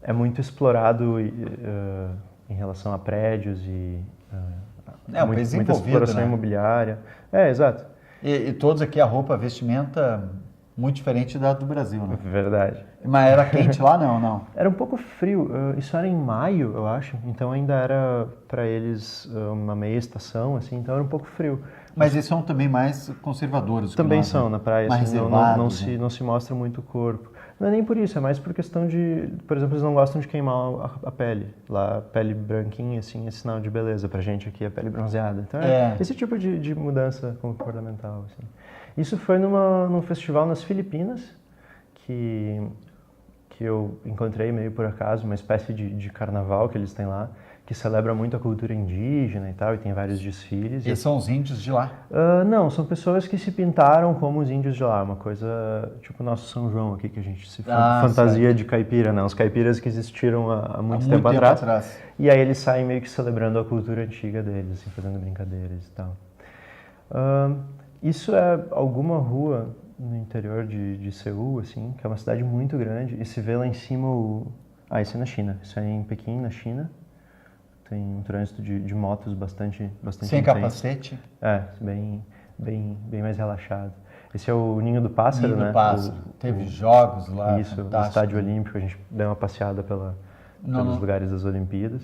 é muito explorado em relação a prédios e Um país muita envolvido, exploração né? imobiliária. Exato. E todos aqui, a roupa, a vestimenta, muito diferente da do Brasil, né? Verdade. Mas era quente lá? Não. Era um pouco frio. Isso era em maio, eu acho. Então ainda era para eles uma meia estação, assim. Então era um pouco frio. Mas eles são também mais conservadores. que Também nós, são né? na praia. Mais Assim, reservados, né? não se mostra muito o corpo. Não é nem por isso, é mais por questão de... Por exemplo, eles não gostam de queimar a pele. Lá, a pele branquinha, assim, é sinal de beleza. Pra gente aqui, a pele bronzeada. Então, esse tipo de mudança comportamental, assim. Isso foi num festival nas Filipinas, que eu encontrei meio por acaso, uma espécie de carnaval que eles têm lá, que celebra muito a cultura indígena e tal, e tem vários desfiles. Eles são os índios de lá? Não, são pessoas que se pintaram como os índios de lá, uma coisa tipo o nosso São João aqui, que a gente se fantasia de caipira, né? Os caipiras que existiram há muito tempo atrás. E aí eles saem meio que celebrando a cultura antiga deles, assim, fazendo brincadeiras e tal. Isso é alguma rua no interior de Seul, assim, que é uma cidade muito grande, e se vê lá em cima isso é na China, isso é em Pequim, na China. Tem um trânsito de motos bastante Sem intenso. capacete? Bem mais relaxado. Esse é o Ninho do Pássaro, Ninho né? do Pássaro. Teve jogos lá, Isso, o fantástico. Estádio Olímpico, a gente deu uma passeada pelos lugares das Olimpíadas.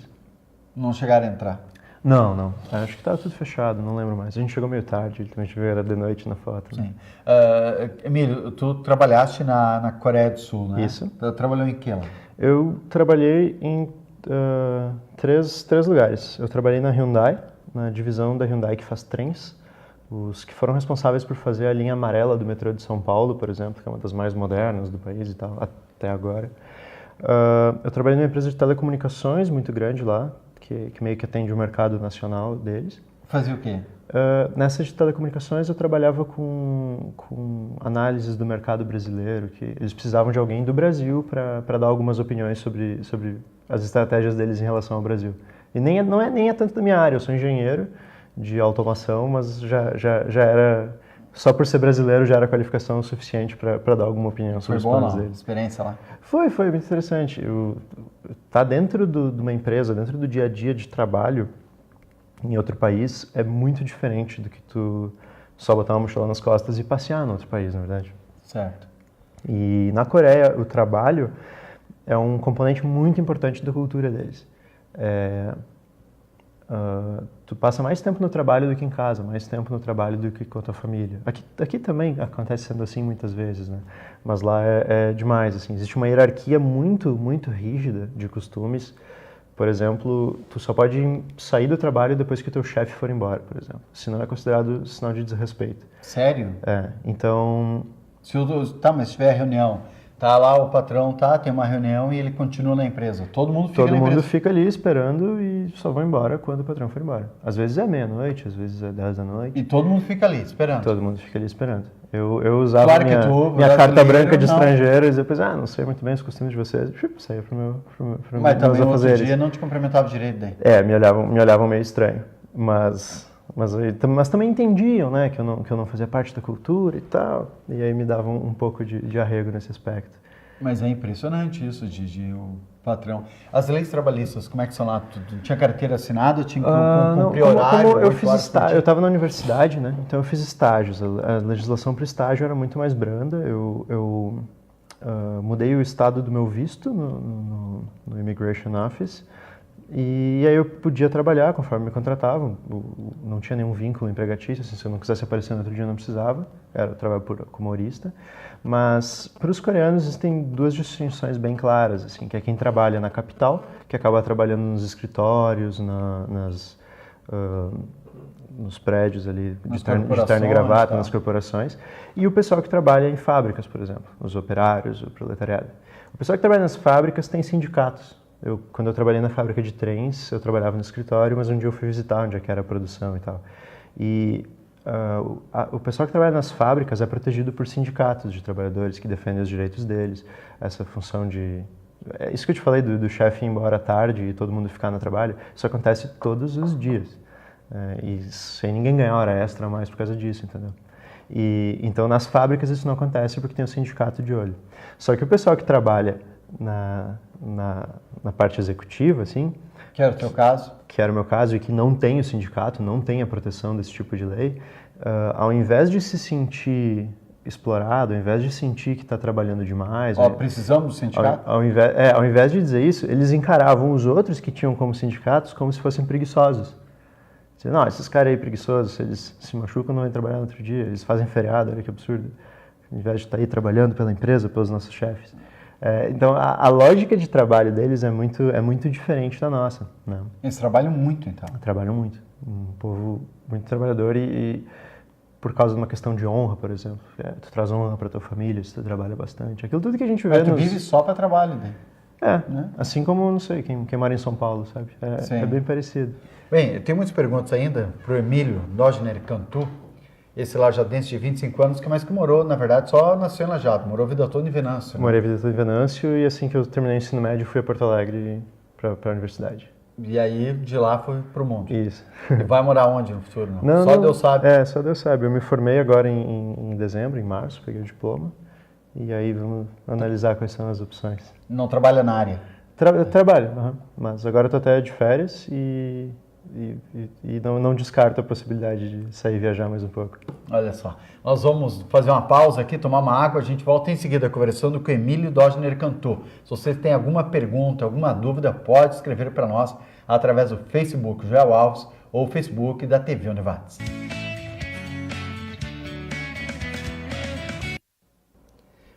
Não chegaram a entrar? Não. Acho que estava tudo fechado, não lembro mais. A gente chegou meio tarde, a gente viu era de noite na foto. Né? Sim. Emílio, tu trabalhaste na Coreia do Sul, né? Isso. Tu trabalhou em que lá? Eu trabalhei em três lugares. Eu trabalhei na Hyundai, na divisão da Hyundai que faz trens, os que foram responsáveis por fazer a linha amarela do metrô de São Paulo, por exemplo, que é uma das mais modernas do país e tal, até agora. Eu trabalhei numa empresa de telecomunicações muito grande lá, que meio que atende o mercado nacional deles. Fazia o quê? Nessa de telecomunicações eu trabalhava com análises do mercado brasileiro, que eles precisavam de alguém do Brasil para dar algumas opiniões sobre as estratégias deles em relação ao Brasil. E não é tanto da minha área, eu sou engenheiro de automação, mas já era, só por ser brasileiro já era qualificação suficiente para dar alguma opinião sobre os planos deles. Experiência lá? Foi muito interessante. Tá dentro de uma empresa, dentro do dia a dia de trabalho, em outro país, é muito diferente do que tu só botar uma mochila nas costas e passear no outro país, na verdade. Certo. E na Coreia, o trabalho é um componente muito importante da cultura deles. Tu passa mais tempo no trabalho do que em casa, mais tempo no trabalho do que com a tua família. Aqui também acontece sendo assim muitas vezes, né? Mas lá é demais, assim. Existe uma hierarquia muito, muito rígida de costumes. Por exemplo, tu só pode sair do trabalho depois que o teu chefe for embora, por exemplo. Senão é considerado sinal de desrespeito. Sério? Então... Mas se tiver reunião, Tá lá o patrão, tem uma reunião e ele continua na empresa. Todo mundo fica na empresa. Todo mundo fica ali esperando e só vão embora quando o patrão for embora. Às vezes é meia-noite, às vezes é 10 da noite. E todo mundo fica ali esperando. Todo mundo fica ali esperando. Eu usava Claro que minha carta branca de não. estrangeiro e depois, não sei muito bem os costumes de vocês. Saía pro meu Mas também no outro afazeres. dia não te cumprimentava direito daí. Me olhavam meio estranho. Mas também entendiam, né, que eu não fazia parte da cultura e tal. E aí me davam um pouco de arrego nesse aspecto. Mas é impressionante isso de o patrão. As leis trabalhistas, como é que são lá? Tu tinha carteira assinada, tinha que cumprir horário? Como eu fiz estágio, eu estava na universidade, né? Então eu fiz estágios. A legislação para estágio era muito mais branda. Eu mudei o estado do meu visto no Immigration Office. E aí eu podia trabalhar conforme me contratavam. Não tinha nenhum vínculo empregatício, assim, se eu não quisesse aparecer no outro dia eu não precisava. Eu trabalhava como humorista. Mas para os coreanos existem duas distinções bem claras, assim, que é quem trabalha na capital, que acaba trabalhando nos escritórios, nos prédios ali de terno e gravata, nas corporações, e o pessoal que trabalha em fábricas, por exemplo, os operários, o proletariado. O pessoal que trabalha nas fábricas tem sindicatos. Quando eu trabalhei na fábrica de trens, eu trabalhava no escritório, mas um dia eu fui visitar onde é que era a produção e tal. E o pessoal que trabalha nas fábricas é protegido por sindicatos de trabalhadores que defendem os direitos deles. Essa função de... É isso que eu te falei do chefe ir embora à tarde e todo mundo ficar no trabalho, isso acontece todos os dias. E sem ninguém ganhar hora extra a mais por causa disso, entendeu? Então nas fábricas isso não acontece porque tem o sindicato de olho. Só que o pessoal que trabalha na parte executiva, assim... Que era o teu caso? Que era o meu caso e que não tem o sindicato, não tem a proteção desse tipo de lei, ao invés de se sentir explorado, ao invés de sentir que está trabalhando demais... precisamos do sindicato? Ao invés de dizer isso, eles encaravam os outros que tinham como sindicatos como se fossem preguiçosos. Dizendo, não, esses caras aí preguiçosos, eles se machucam, não vão trabalhar no outro dia, eles fazem feriado, olha que absurdo. Ao invés de estar aí trabalhando pela empresa, pelos nossos chefes. Então, a lógica de trabalho deles é muito diferente da nossa. Né? Eles trabalham muito, então. Trabalham muito. Um povo muito trabalhador e por causa de uma questão de honra, por exemplo. Tu traz honra para tua família, se tu trabalha bastante. Aquilo tudo que a gente vê... Mas tu vive só para trabalho, né? Né? Assim como, não sei, quem mora em São Paulo, sabe? É bem parecido. Bem, tem muitas perguntas ainda para o Emílio Dojner Cantu. Esse lajadense de 25 anos, mas que morou, na verdade, só nasceu em Lajado, morou a vida toda em Venâncio. Morei a vida toda em Venâncio e assim que eu terminei o ensino médio, fui a Porto Alegre para a universidade. E aí, de lá, foi pro mundo. Isso. E vai morar onde no futuro? Não, Deus sabe. Só Deus sabe. Eu me formei agora em dezembro, em março, peguei o diploma. E aí vamos analisar quais são as opções. Não trabalha na área? Trabalho, mas agora estou até de férias e não descarto a possibilidade de sair viajar mais um pouco. Olha só, nós vamos fazer uma pausa aqui, tomar uma água, a gente volta em seguida conversando com Emílio Dojner Cantu. Se você tem alguma pergunta, alguma dúvida, pode escrever para nós através do Facebook Joel Alves ou Facebook da TV Univates.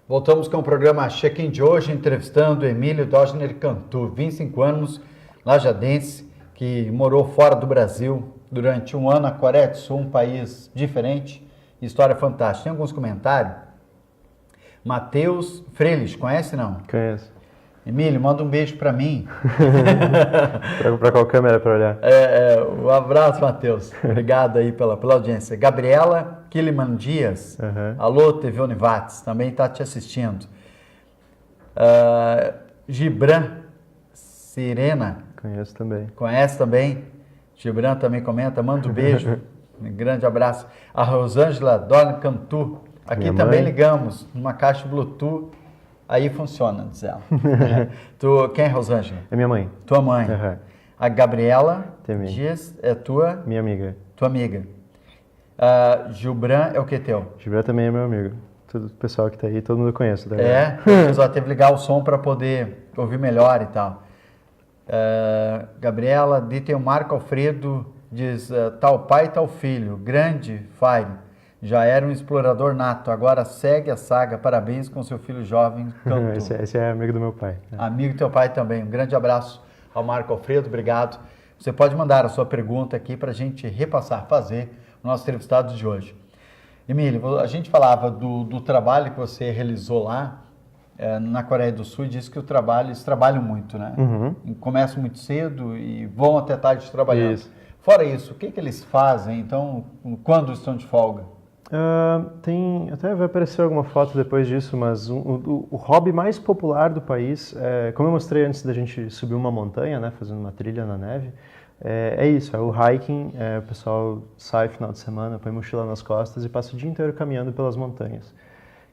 Voltamos com o programa Check-in de hoje, entrevistando Emílio Dojner Cantu, 25 anos, lajadense, que morou fora do Brasil durante um ano na Coreia do Sul, um país diferente, história fantástica. Tem alguns comentários? Matheus Freires, conhece não? Conheço. Emílio, manda um beijo para mim. Para qual câmera para olhar? Um abraço, Matheus. Obrigado aí pela audiência. Gabriela Kiliman Dias, alô, TV Univates, também está te assistindo. Gibran Sirena, conheço também. Conhece também? Gibran também comenta, manda um beijo. Um grande abraço. A Rosângela Dorn Cantu. Aqui também ligamos numa caixa Bluetooth. Aí funciona, diz ela. Quem é Rosângela? É minha mãe. Tua mãe. A Gabriela também. Dias é tua? Minha amiga. Tua amiga. Gibran é o que teu? Gibran também é meu amigo. Todo o pessoal que está aí, todo mundo conhece. Só teve que ligar o som para poder ouvir melhor e tal. Gabriela, tem o Marco Alfredo, diz, tal pai, tal filho, grande Fire, já era um explorador nato, agora segue a saga, parabéns com seu filho jovem, Cantu. Esse é amigo do meu pai. Amigo do teu pai também, um grande abraço ao Marco Alfredo, obrigado. Você pode mandar a sua pergunta aqui para a gente repassar, fazer o nosso entrevistado de hoje. Emílio, a gente falava do trabalho que você realizou lá, na Coreia do Sul diz que eles trabalham muito, né? Começam muito cedo e vão até tarde trabalhando. Isso. Fora isso, o que eles fazem, então, quando estão de folga? Até vai aparecer alguma foto depois disso, mas o hobby mais popular do país, como eu mostrei antes da gente subir uma montanha, né, fazendo uma trilha na neve, é isso, é o hiking. O pessoal sai final de semana, põe mochila nas costas e passa o dia inteiro caminhando pelas montanhas.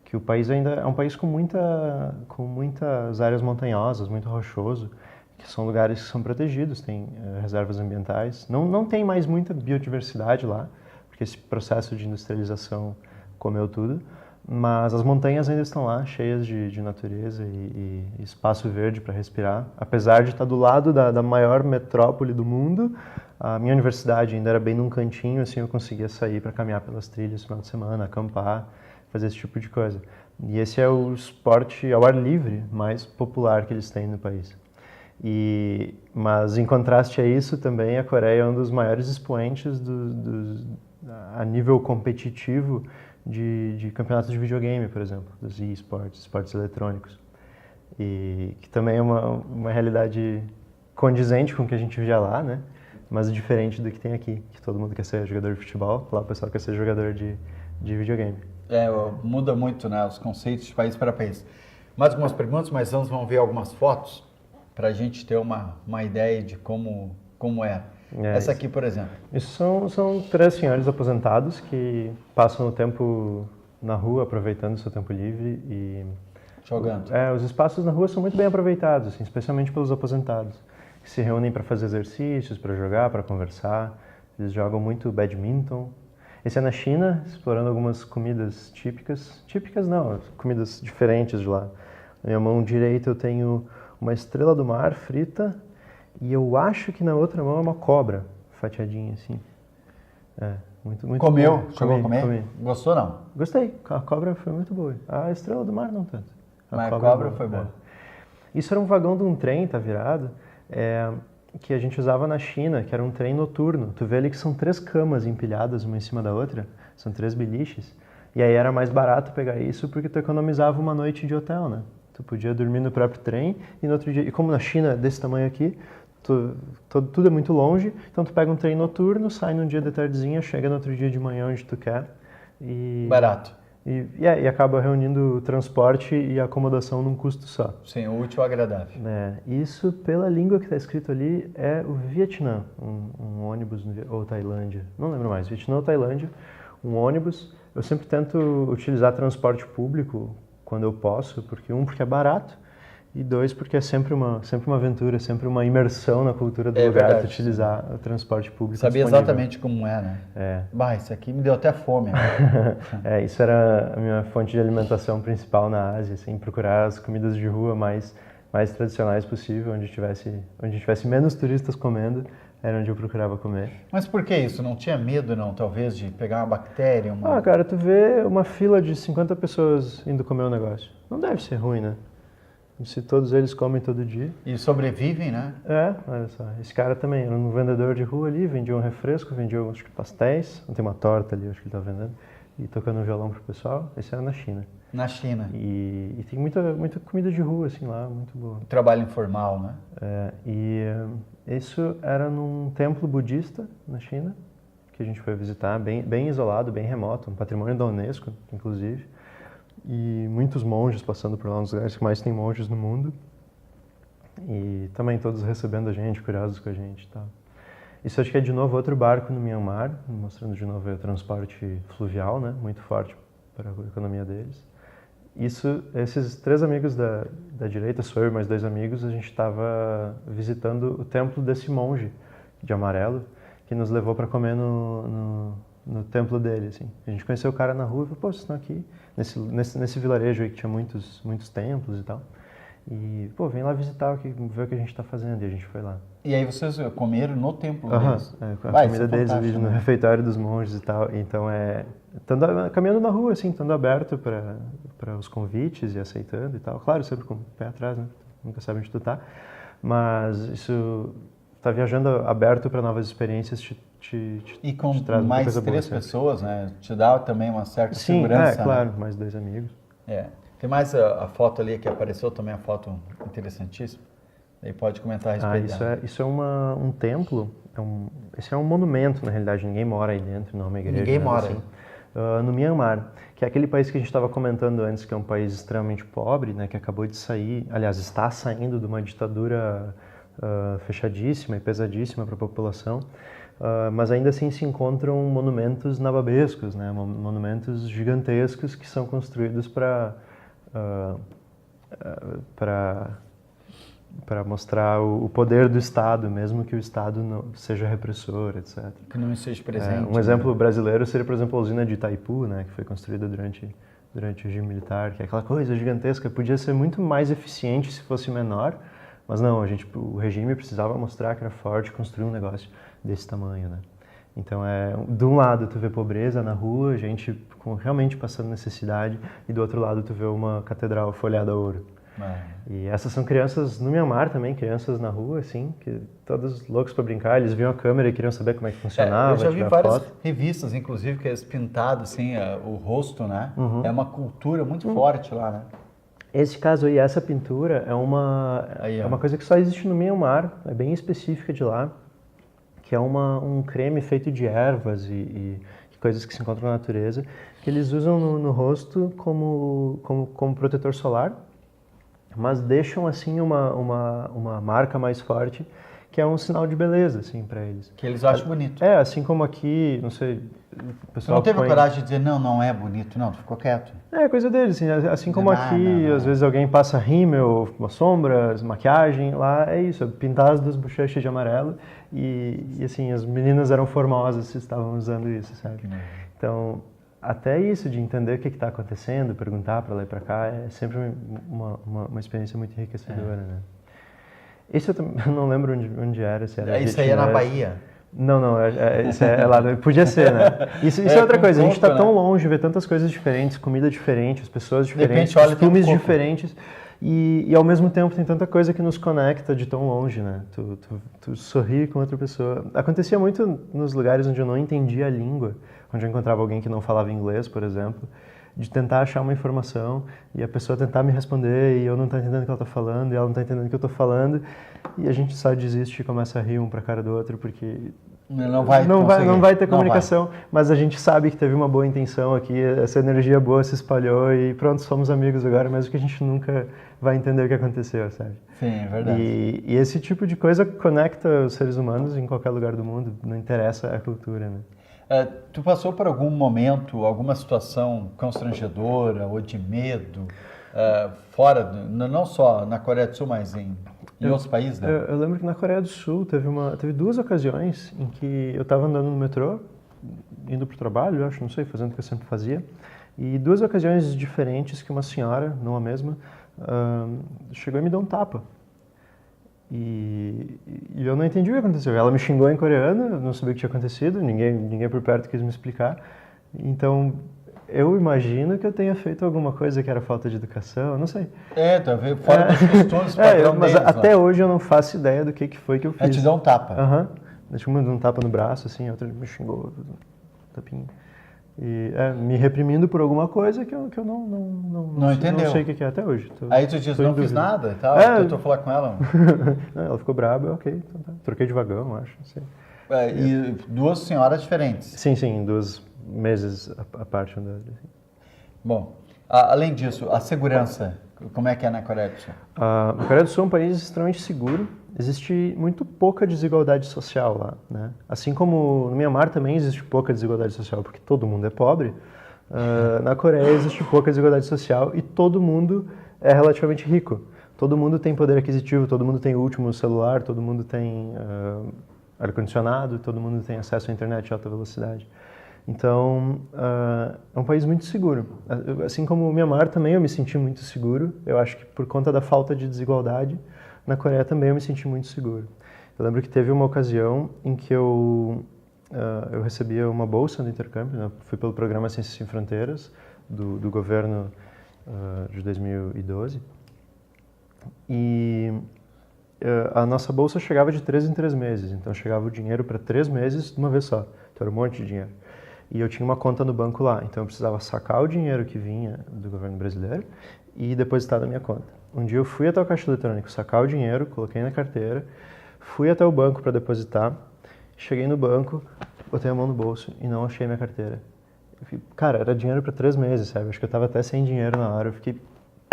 Que o país ainda é um país com muitas áreas montanhosas, muito rochoso, que são lugares que são protegidos, tem reservas ambientais. Não tem mais muita biodiversidade lá, porque esse processo de industrialização comeu tudo, mas as montanhas ainda estão lá, cheias de natureza e espaço verde para respirar. Apesar de estar do lado da maior metrópole do mundo, a minha universidade ainda era bem num cantinho, assim eu conseguia sair para caminhar pelas trilhas no final de semana, acampar, fazer esse tipo de coisa. E esse é o esporte ao ar livre mais popular que eles têm no país. Mas em contraste a isso, também a Coreia é um dos maiores expoentes a nível competitivo de campeonatos de videogame, por exemplo, dos e-sports, esportes eletrônicos. E que também é uma realidade condizente com o que a gente via lá, né? Mas diferente do que tem aqui, que todo mundo quer ser jogador de futebol, lá o pessoal quer ser jogador de videogame. Muda muito, né, os conceitos de país para país. Mais algumas perguntas, mas antes vamos ver algumas fotos para a gente ter uma ideia de como é. Essa aqui, por exemplo. Isso são 3 senhores aposentados que passam o tempo na rua, aproveitando o seu tempo livre e... Jogando. Os espaços na rua são muito bem aproveitados, assim, especialmente pelos aposentados, que se reúnem para fazer exercícios, para jogar, para conversar. Eles jogam muito badminton. Esse é na China, explorando algumas comidas típicas. Típicas não, comidas diferentes de lá. Na minha mão direita eu tenho uma estrela do mar frita e eu acho que na outra mão é uma cobra fatiadinha assim. Muito Comeu? bom. Chegou a comer? Comi. Gostou não? Gostei, a cobra foi muito boa. A estrela do mar não tanto. Mas a cobra foi boa. Isso era um vagão de um trem, tá virado, que a gente usava na China, que era um trem noturno. Tu vê ali que são 3 camas empilhadas uma em cima da outra, são 3 biliches. E aí era mais barato pegar isso porque tu economizava uma noite de hotel, né? Tu podia dormir no próprio trem e no outro dia... E como na China, desse tamanho aqui, tudo é muito longe, então tu pega um trem noturno, sai num dia de tardezinha, chega no outro dia de manhã onde tu quer. Barato. E acaba reunindo o transporte e a acomodação num custo só. Sim, útil e agradável. Isso, pela língua que está escrito ali, é o Vietnã, um ônibus, ou Tailândia, não lembro mais, Vietnã ou Tailândia, um ônibus. Eu sempre tento utilizar transporte público quando eu posso, porque é barato, e 2, porque é sempre uma aventura, sempre uma imersão na cultura do lugar, verdade, utilizar o transporte público. Sabia disponível. exatamente como né? Isso aqui me deu até fome. Isso era a minha fonte de alimentação principal na Ásia, assim, procurar as comidas de rua mais tradicionais possível, onde tivesse menos turistas comendo, era onde eu procurava comer. Mas por que isso? Não tinha medo, não, talvez, de pegar uma bactéria? Cara, tu vê uma fila de 50 pessoas indo comer um negócio. Não deve ser ruim, né? Se todos eles comem todo dia. E sobrevivem, né? Olha só. Esse cara também era um vendedor de rua ali, vendia um refresco, vendia, acho que pastéis, tem uma torta ali, acho que ele tá vendendo, e tocando um violão pro pessoal. Esse era na China. Na China. E tem muita comida de rua, assim, lá, muito boa. Trabalho informal, né? Isso era num templo budista na China, que a gente foi visitar, bem isolado, bem remoto, um patrimônio da Unesco, inclusive. E muitos monges passando por lá, nos lugares que mais tem monges no mundo. E também todos recebendo a gente, curiosos com a gente e tal. Isso acho que é de novo outro barco no Myanmar, mostrando de novo o transporte fluvial, né? Muito forte para a economia deles. Esses 3 amigos da direita, sou eu e mais 2 amigos, a gente estava visitando o templo desse monge de amarelo, que nos levou para comer no templo dele, assim. A gente conheceu o cara na rua e falou, pô, vocês estão aqui nesse vilarejo aí que tinha muitos templos e tal. E, pô, vem lá visitar, ver o que a gente está fazendo. E a gente foi lá. E aí vocês comeram no templo deles? A comida deles ali no refeitório dos monges e tal. Então, caminhando na rua, assim, estando aberto para os convites e aceitando e tal. Claro, sempre com o pé atrás, né? Nunca sabe onde tu tá. Mas isso, tá viajando aberto para novas experiências e com mais 3 pessoas, né? Te dá também uma certa segurança. Claro, mais 2 amigos. Tem mais a foto ali que apareceu, também a foto interessantíssima. Aí pode comentar a respeito dela. Isso é um templo, esse é um monumento, na realidade, ninguém mora aí dentro, não é uma igreja. Ninguém mora assim. No Myanmar, que é aquele país que a gente estava comentando antes, que é um país extremamente pobre, né, que acabou de sair, aliás, está saindo de uma ditadura fechadíssima e pesadíssima para a população, mas ainda assim se encontram monumentos nababescos, né, monumentos gigantescos que são construídos para mostrar o poder do Estado, mesmo que o Estado não seja repressor, etc. Que não esteja presente. Um exemplo brasileiro seria, por exemplo, a usina de Itaipu, né, que foi construída durante o regime militar, que é aquela coisa gigantesca. Podia ser muito mais eficiente se fosse menor, mas não, o regime precisava mostrar que era forte, construir um negócio desse tamanho, né? Então, de um lado tu vê pobreza na rua, gente realmente passando necessidade, e do outro lado tu vê uma catedral folhada a ouro. E essas são crianças no Myanmar também, crianças na rua, assim, que todos loucos para brincar, eles viam a câmera e queriam saber como é que funcionava. Eu já vi várias revistas, inclusive, que eles pintados assim, o rosto, né? É uma cultura muito forte lá, né? Esse caso aí, essa pintura, é uma coisa que só existe no Myanmar, é bem específica de lá, que é um creme feito de ervas e coisas que se encontram na natureza, que eles usam no rosto como protetor solar, mas deixam assim uma marca mais forte, que é um sinal de beleza, assim, para eles. Que eles acham bonito. Assim como aqui, não sei, o pessoal... Você não teve a coragem de dizer, não é bonito, não, tu ficou quieto. É coisa deles, assim como aqui, às vezes alguém passa rímel, uma sombra, maquiagem, lá é isso, pintar as duas bochechas de amarelo e assim, as meninas eram formosas se estavam usando isso, sabe? Então, até isso de entender o que está acontecendo, perguntar para lá e para cá, é sempre uma experiência muito enriquecedora, né? Esse eu não lembro onde era, se era... Isso aí é na Bahia? Não, isso é lá, podia ser, né? Isso é outra coisa, a gente está tão longe, vê tantas coisas diferentes, comida diferente, as pessoas diferentes, costumes diferentes, e ao mesmo tempo tem tanta coisa que nos conecta de tão longe, né? Tu sorrir com outra pessoa. Acontecia muito nos lugares onde eu não entendia a língua, onde eu encontrava alguém que não falava inglês, por exemplo, de tentar achar uma informação e a pessoa tentar me responder e eu não estou entendendo o que ela está falando e ela não está entendendo o que eu estou falando e a gente só desiste e começa a rir um para a cara do outro porque não vai ter comunicação, mas a gente sabe que teve uma boa intenção aqui, essa energia boa se espalhou e pronto, somos amigos agora, mesmo que a gente nunca vai entender o que aconteceu, sabe? Sim, é verdade. E esse tipo de coisa conecta os seres humanos em qualquer lugar do mundo, não interessa a cultura, né? Tu passou por algum momento, alguma situação constrangedora ou de medo, fora, não só na Coreia do Sul, mas em outros países, né? Eu lembro que na Coreia do Sul teve duas ocasiões em que eu estava andando no metrô, indo para o trabalho, eu acho, não sei, fazendo o que eu sempre fazia, e duas ocasiões diferentes que uma senhora, não a mesma, chegou e me deu um tapa. E eu não entendi o que aconteceu. Ela me xingou em coreano, eu não sabia o que tinha acontecido, ninguém por perto quis me explicar. Então, eu imagino que eu tenha feito alguma coisa que era falta de educação, não sei. Talvez fora dos costumes, padrão mas deles, até hoje eu não faço ideia do que foi que eu fiz. Te deu um tapa. Deixa eu me dar um tapa no braço, assim, outra me xingou, tapinha. E me reprimindo por alguma coisa que eu não entendeu. Não sei o que é até hoje. Aí tu diz, não fiz nada e tal, tentou falar com ela. Ela ficou braba, ok, então tá. Troquei de vagão, acho, não sei. E duas senhoras diferentes. Sim, 2 meses a parte. Bom, além disso, a segurança, como é que é na Coreia do Sul? A Coreia do Sul é um país extremamente seguro. Existe muito pouca desigualdade social lá, né? Assim como no Myanmar também existe pouca desigualdade social, porque todo mundo é pobre. Na Coreia existe pouca desigualdade social e todo mundo é relativamente rico. Todo mundo tem poder aquisitivo, todo mundo tem o último celular, todo mundo tem ar-condicionado, todo mundo tem acesso à internet de alta velocidade. Então, é um país muito seguro. Assim como o Myanmar também eu me senti muito seguro. Eu acho que por conta da falta de desigualdade, na Coreia também eu me senti muito seguro. Eu lembro que teve uma ocasião em que eu recebia uma bolsa no intercâmbio, né? Fui pelo programa Ciências Sem Fronteiras, do governo de 2012. E a nossa bolsa chegava de 3 em 3 meses, então chegava o dinheiro para 3 meses de uma vez só. Então era um monte de dinheiro. e eu tinha uma conta no banco lá, então eu precisava sacar o dinheiro que vinha do governo brasileiro e depositar na minha conta. Um dia eu fui até o caixa eletrônico sacar o dinheiro, coloquei na carteira, fui até o banco para depositar, cheguei no banco, botei a mão no bolso e não achei minha carteira. Cara, era dinheiro para 3 meses, sabe? Acho que eu tava até sem dinheiro na hora. Eu fiquei,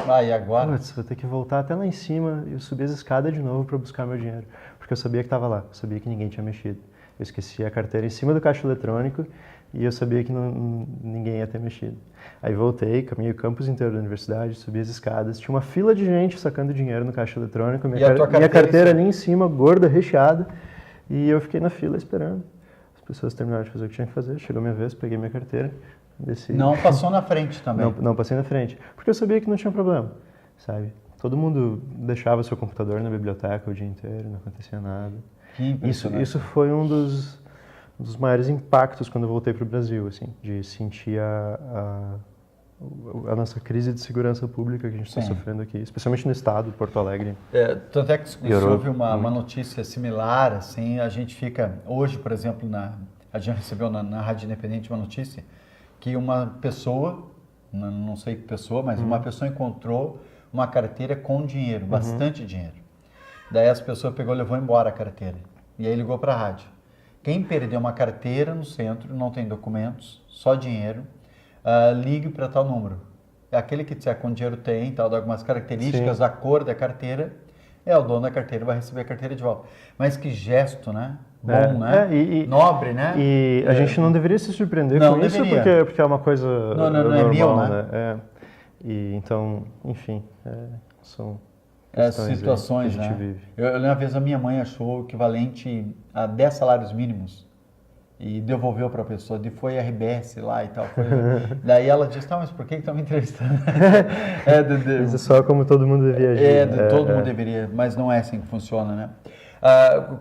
E agora? putz, vou ter que voltar até lá em cima e eu subi as escadas de novo para buscar meu dinheiro. Porque eu sabia que estava lá, eu sabia que ninguém tinha mexido. Eu esqueci a carteira em cima do caixa eletrônico e eu sabia que ninguém ia ter mexido. Aí voltei, caminhei o campus inteiro da universidade, subi as escadas, tinha uma fila de gente sacando dinheiro no caixa eletrônico, minha carteira ali em cima, gorda, recheada, e eu fiquei na fila esperando. As pessoas terminaram de fazer o que tinha que fazer, chegou minha vez, peguei minha carteira, desci. Não passou na frente também? Não passei na frente, porque eu sabia que não tinha problema, sabe? Todo mundo deixava seu computador na biblioteca o dia inteiro, não acontecia nada. Isso foi um dos maiores impactos quando eu voltei para o Brasil, assim, de sentir a nossa crise de segurança pública que a gente está sofrendo aqui, especialmente no estado, Porto Alegre. Tanto é que se houve uma notícia similar, assim, a gente fica, hoje, por exemplo, a gente recebeu na Rádio Independente uma notícia que uma pessoa, não sei que pessoa, mas uma pessoa encontrou uma carteira com dinheiro, bastante dinheiro. Daí essa pessoa pegou e levou embora a carteira. E aí ligou para a rádio. Quem perdeu uma carteira no centro, não tem documentos, só dinheiro, ligue para tal número. É aquele que disser com dinheiro tem, tal, de algumas características, a cor da carteira, o dono da carteira vai receber a carteira de volta. Mas que gesto, né? Bom, né? Nobre, né? E a gente não deveria se surpreender com isso, porque é uma coisa não é mil, né? E então, enfim, são situações, que a gente vive. Eu lembro uma vez a minha mãe achou o equivalente a 10 salários mínimos e devolveu para a pessoa, foi a RBS lá e tal. Daí ela disse, mas por que estão me entrevistando? Isso é só como todo mundo devia agir. Todo mundo deveria, mas não é assim que funciona, né?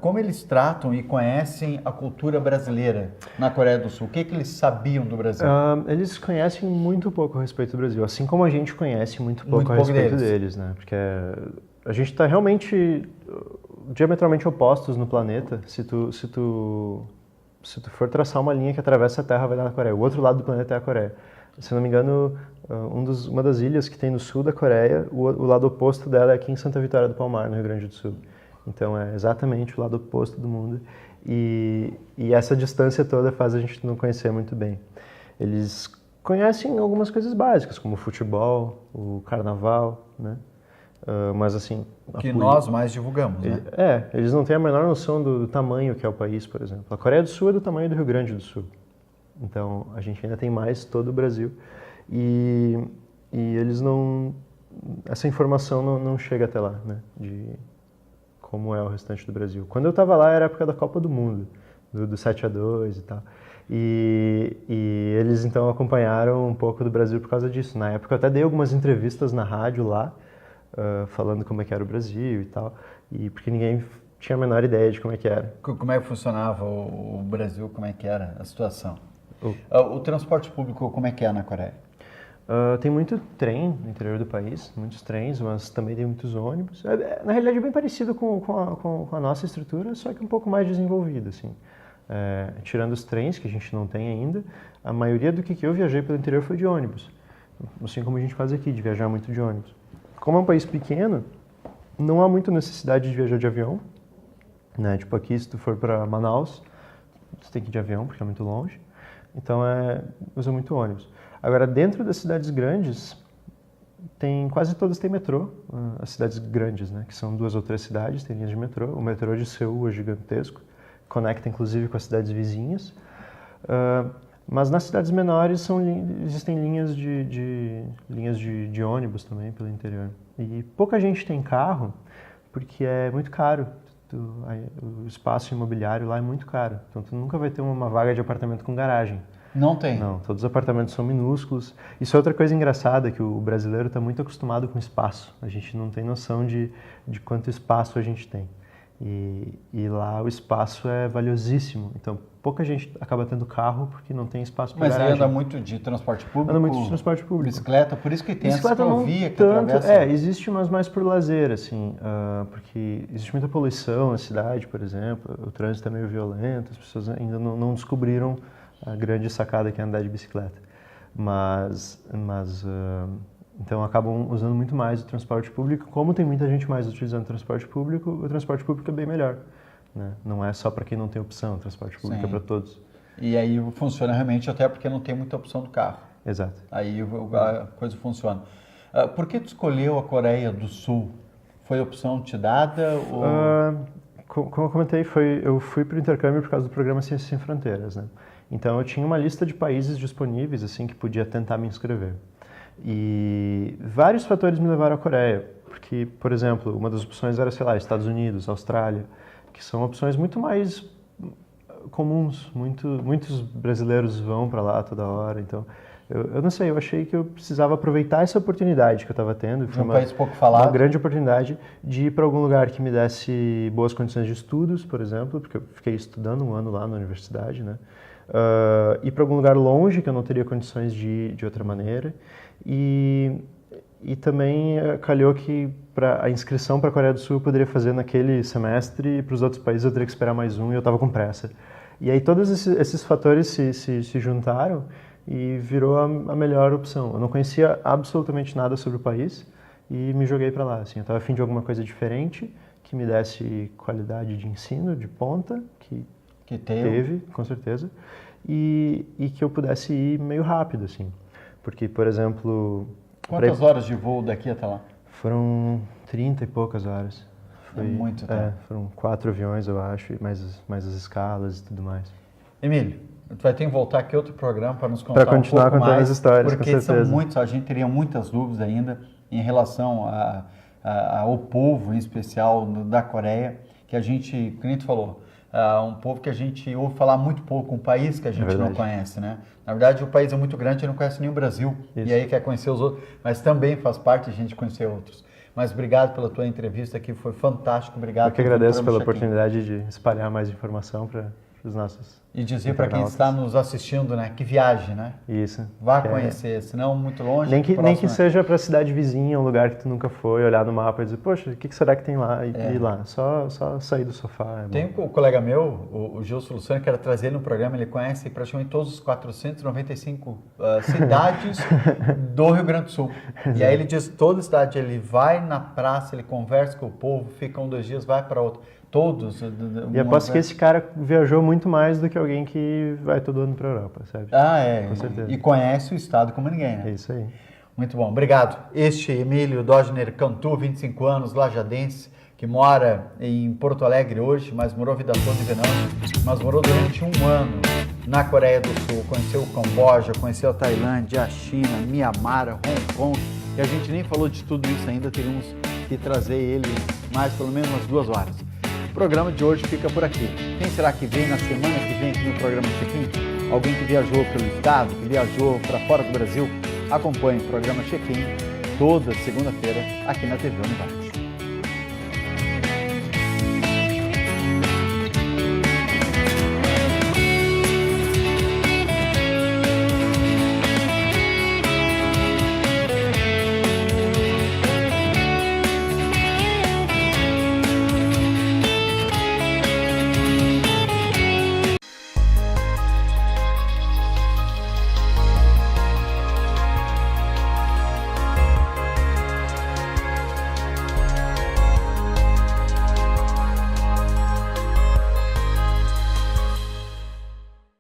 Como eles tratam e conhecem a cultura brasileira na Coreia do Sul? O que eles sabiam do Brasil? Eles conhecem muito pouco a respeito do Brasil, assim como a gente conhece muito pouco a respeito deles, né? Porque a gente está realmente diametralmente opostos no planeta. Se tu for traçar uma linha que atravessa a Terra, vai dar na Coreia. O outro lado do planeta é a Coreia. Se não me engano, uma das ilhas que tem no sul da Coreia, o lado oposto dela é aqui em Santa Vitória do Palmar, no Rio Grande do Sul. Então é exatamente o lado oposto do mundo e essa distância toda faz a gente não conhecer muito bem. Eles conhecem algumas coisas básicas, como o futebol, o carnaval, né? Mas assim... Que nós mais divulgamos, né? Eles não têm a menor noção do tamanho que é o país, por exemplo. A Coreia do Sul é do tamanho do Rio Grande do Sul. Então a gente ainda tem mais todo o Brasil e eles não... Essa informação não chega até lá, né? De como é o restante do Brasil. Quando eu estava lá era a época da Copa do Mundo, do 7-2 e tal. E eles então acompanharam um pouco do Brasil por causa disso. Na época eu até dei algumas entrevistas na rádio lá, falando como é que era o Brasil e tal, porque ninguém tinha a menor ideia de como é que era. Como é que funcionava o Brasil, como é que era a situação? O transporte público, como é que é na Coreia? Tem muito trem no interior do país, muitos trens, mas também tem muitos ônibus. Na realidade é bem parecido com a nossa estrutura, só que um pouco mais desenvolvido, assim. Tirando os trens, que a gente não tem ainda, a maioria do que eu viajei pelo interior foi de ônibus. Assim como a gente faz aqui, de viajar muito de ônibus. Como é um país pequeno, não há muita necessidade de viajar de avião, né? Tipo aqui, se tu for para Manaus, tu tem que ir de avião, porque é muito longe. Então, usa muito ônibus. Agora, dentro das cidades grandes, quase todas têm metrô, as cidades grandes, né, que são 2 ou 3 cidades, tem linhas de metrô. O metrô de Seul é gigantesco, conecta inclusive com as cidades vizinhas. Mas nas cidades menores existem linhas de ônibus também pelo interior. E pouca gente tem carro, porque é muito caro. O espaço imobiliário lá é muito caro. Então, tu nunca vai ter uma vaga de apartamento com garagem. Não tem? Não, todos os apartamentos são minúsculos. Isso é outra coisa engraçada, que o brasileiro está muito acostumado com espaço. A gente não tem noção de quanto espaço a gente tem. E lá o espaço é valiosíssimo. Então, pouca gente acaba tendo carro porque não tem espaço para garagem. Mas anda muito de transporte público? Anda muito de transporte público. Bicicleta, por isso que tem essa ciclovia que atravessa... existe, mas mais por lazer, assim, porque existe muita poluição na cidade, por exemplo, o trânsito é meio violento, as pessoas ainda não descobriram a grande sacada que é andar de bicicleta. Então acabam usando muito mais o transporte público. Como tem muita gente mais utilizando o transporte público é bem melhor, né? Não é só para quem não tem opção, o transporte público é para todos. E aí funciona realmente até porque não tem muita opção do carro. Exato. Aí a coisa funciona. Por que tu escolheu a Coreia do Sul? Foi opção te dada? Ou... Como eu comentei, eu fui para o intercâmbio por causa do programa Ciências Sem Fronteiras, né? Então eu tinha uma lista de países disponíveis assim que podia tentar me inscrever. E vários fatores me levaram à Coreia, porque, por exemplo, uma das opções era, sei lá, Estados Unidos, Austrália, que são opções muito mais comuns, muitos brasileiros vão para lá toda hora, então eu não sei, eu achei que eu precisava aproveitar essa oportunidade que eu estava tendo, foi país pouco falado, uma grande oportunidade de ir para algum lugar que me desse boas condições de estudos, por exemplo, porque eu fiquei estudando um ano lá na universidade, né? Ir para algum lugar longe que eu não teria condições de ir de outra maneira. E também calhou que a inscrição para a Coreia do Sul eu poderia fazer naquele semestre e para os outros países eu teria que esperar mais um e eu estava com pressa. E aí todos esses fatores se juntaram e virou a melhor opção. Eu não conhecia absolutamente nada sobre o país e me joguei para lá. Assim, eu estava a fim de alguma coisa diferente, que me desse qualidade de ensino de ponta, que teve, com certeza, e que eu pudesse ir meio rápido, assim. Porque, por exemplo... Quantas horas de voo daqui até lá? Foram 30 e poucas horas. Foi muito tempo. Foram 4 aviões, eu acho, mais as escalas e tudo mais. Emílio, tu vai ter que voltar aqui outro programa para nos contar um pouco mais. Para continuar contando as histórias, porque com certeza. São muitos, a gente teria muitas dúvidas ainda em relação ao povo, em especial da Coreia, que a gente, como tu falou, um povo que a gente ouve falar muito pouco, um país que a gente não conhece, né? Na verdade, o país é muito grande, a gente não conhece nem o Brasil, e aí quer conhecer os outros, mas também faz parte a gente conhecer outros. Mas obrigado pela tua entrevista aqui, foi fantástico, obrigado. Eu que agradeço pela oportunidade de espalhar mais informação para os nossos... E dizer para quem está nos assistindo, né, que viaje, né? Isso. Vá conhecer, senão muito longe. Nem que seja para a cidade vizinha, um lugar que tu nunca foi, olhar no mapa e dizer, poxa, o que será que tem lá? E ir lá, só sair do sofá. Tem um colega meu, o Gilson Luciano, que era trazer ele no programa, ele conhece praticamente todos os 495 cidades do Rio Grande do Sul. E aí ele diz, toda cidade, ele vai na praça, ele conversa com o povo, fica 2 dias, vai para outra. Todos. E aposto que esse cara viajou muito mais do que alguém que vai todo ano para a Europa, sabe? Com certeza. E conhece o estado como ninguém, né? É isso aí. Muito bom, obrigado. Este Emílio Dogner Cantu, 25 anos, lajadense, que mora em Porto Alegre hoje, mas morou a vida toda em Venâncio, mas morou durante 1 ano na Coreia do Sul, conheceu o Camboja, conheceu a Tailândia, a China, Mianmar, Hong Kong, e a gente nem falou de tudo isso ainda, teríamos que trazer ele mais pelo menos umas 2 horas. O programa de hoje fica por aqui. Quem será que vem na semana que vem aqui no programa Check-in? Alguém que viajou pelo estado, que viajou para fora do Brasil? Acompanhe o programa Check-in toda segunda-feira aqui na TV Unidade.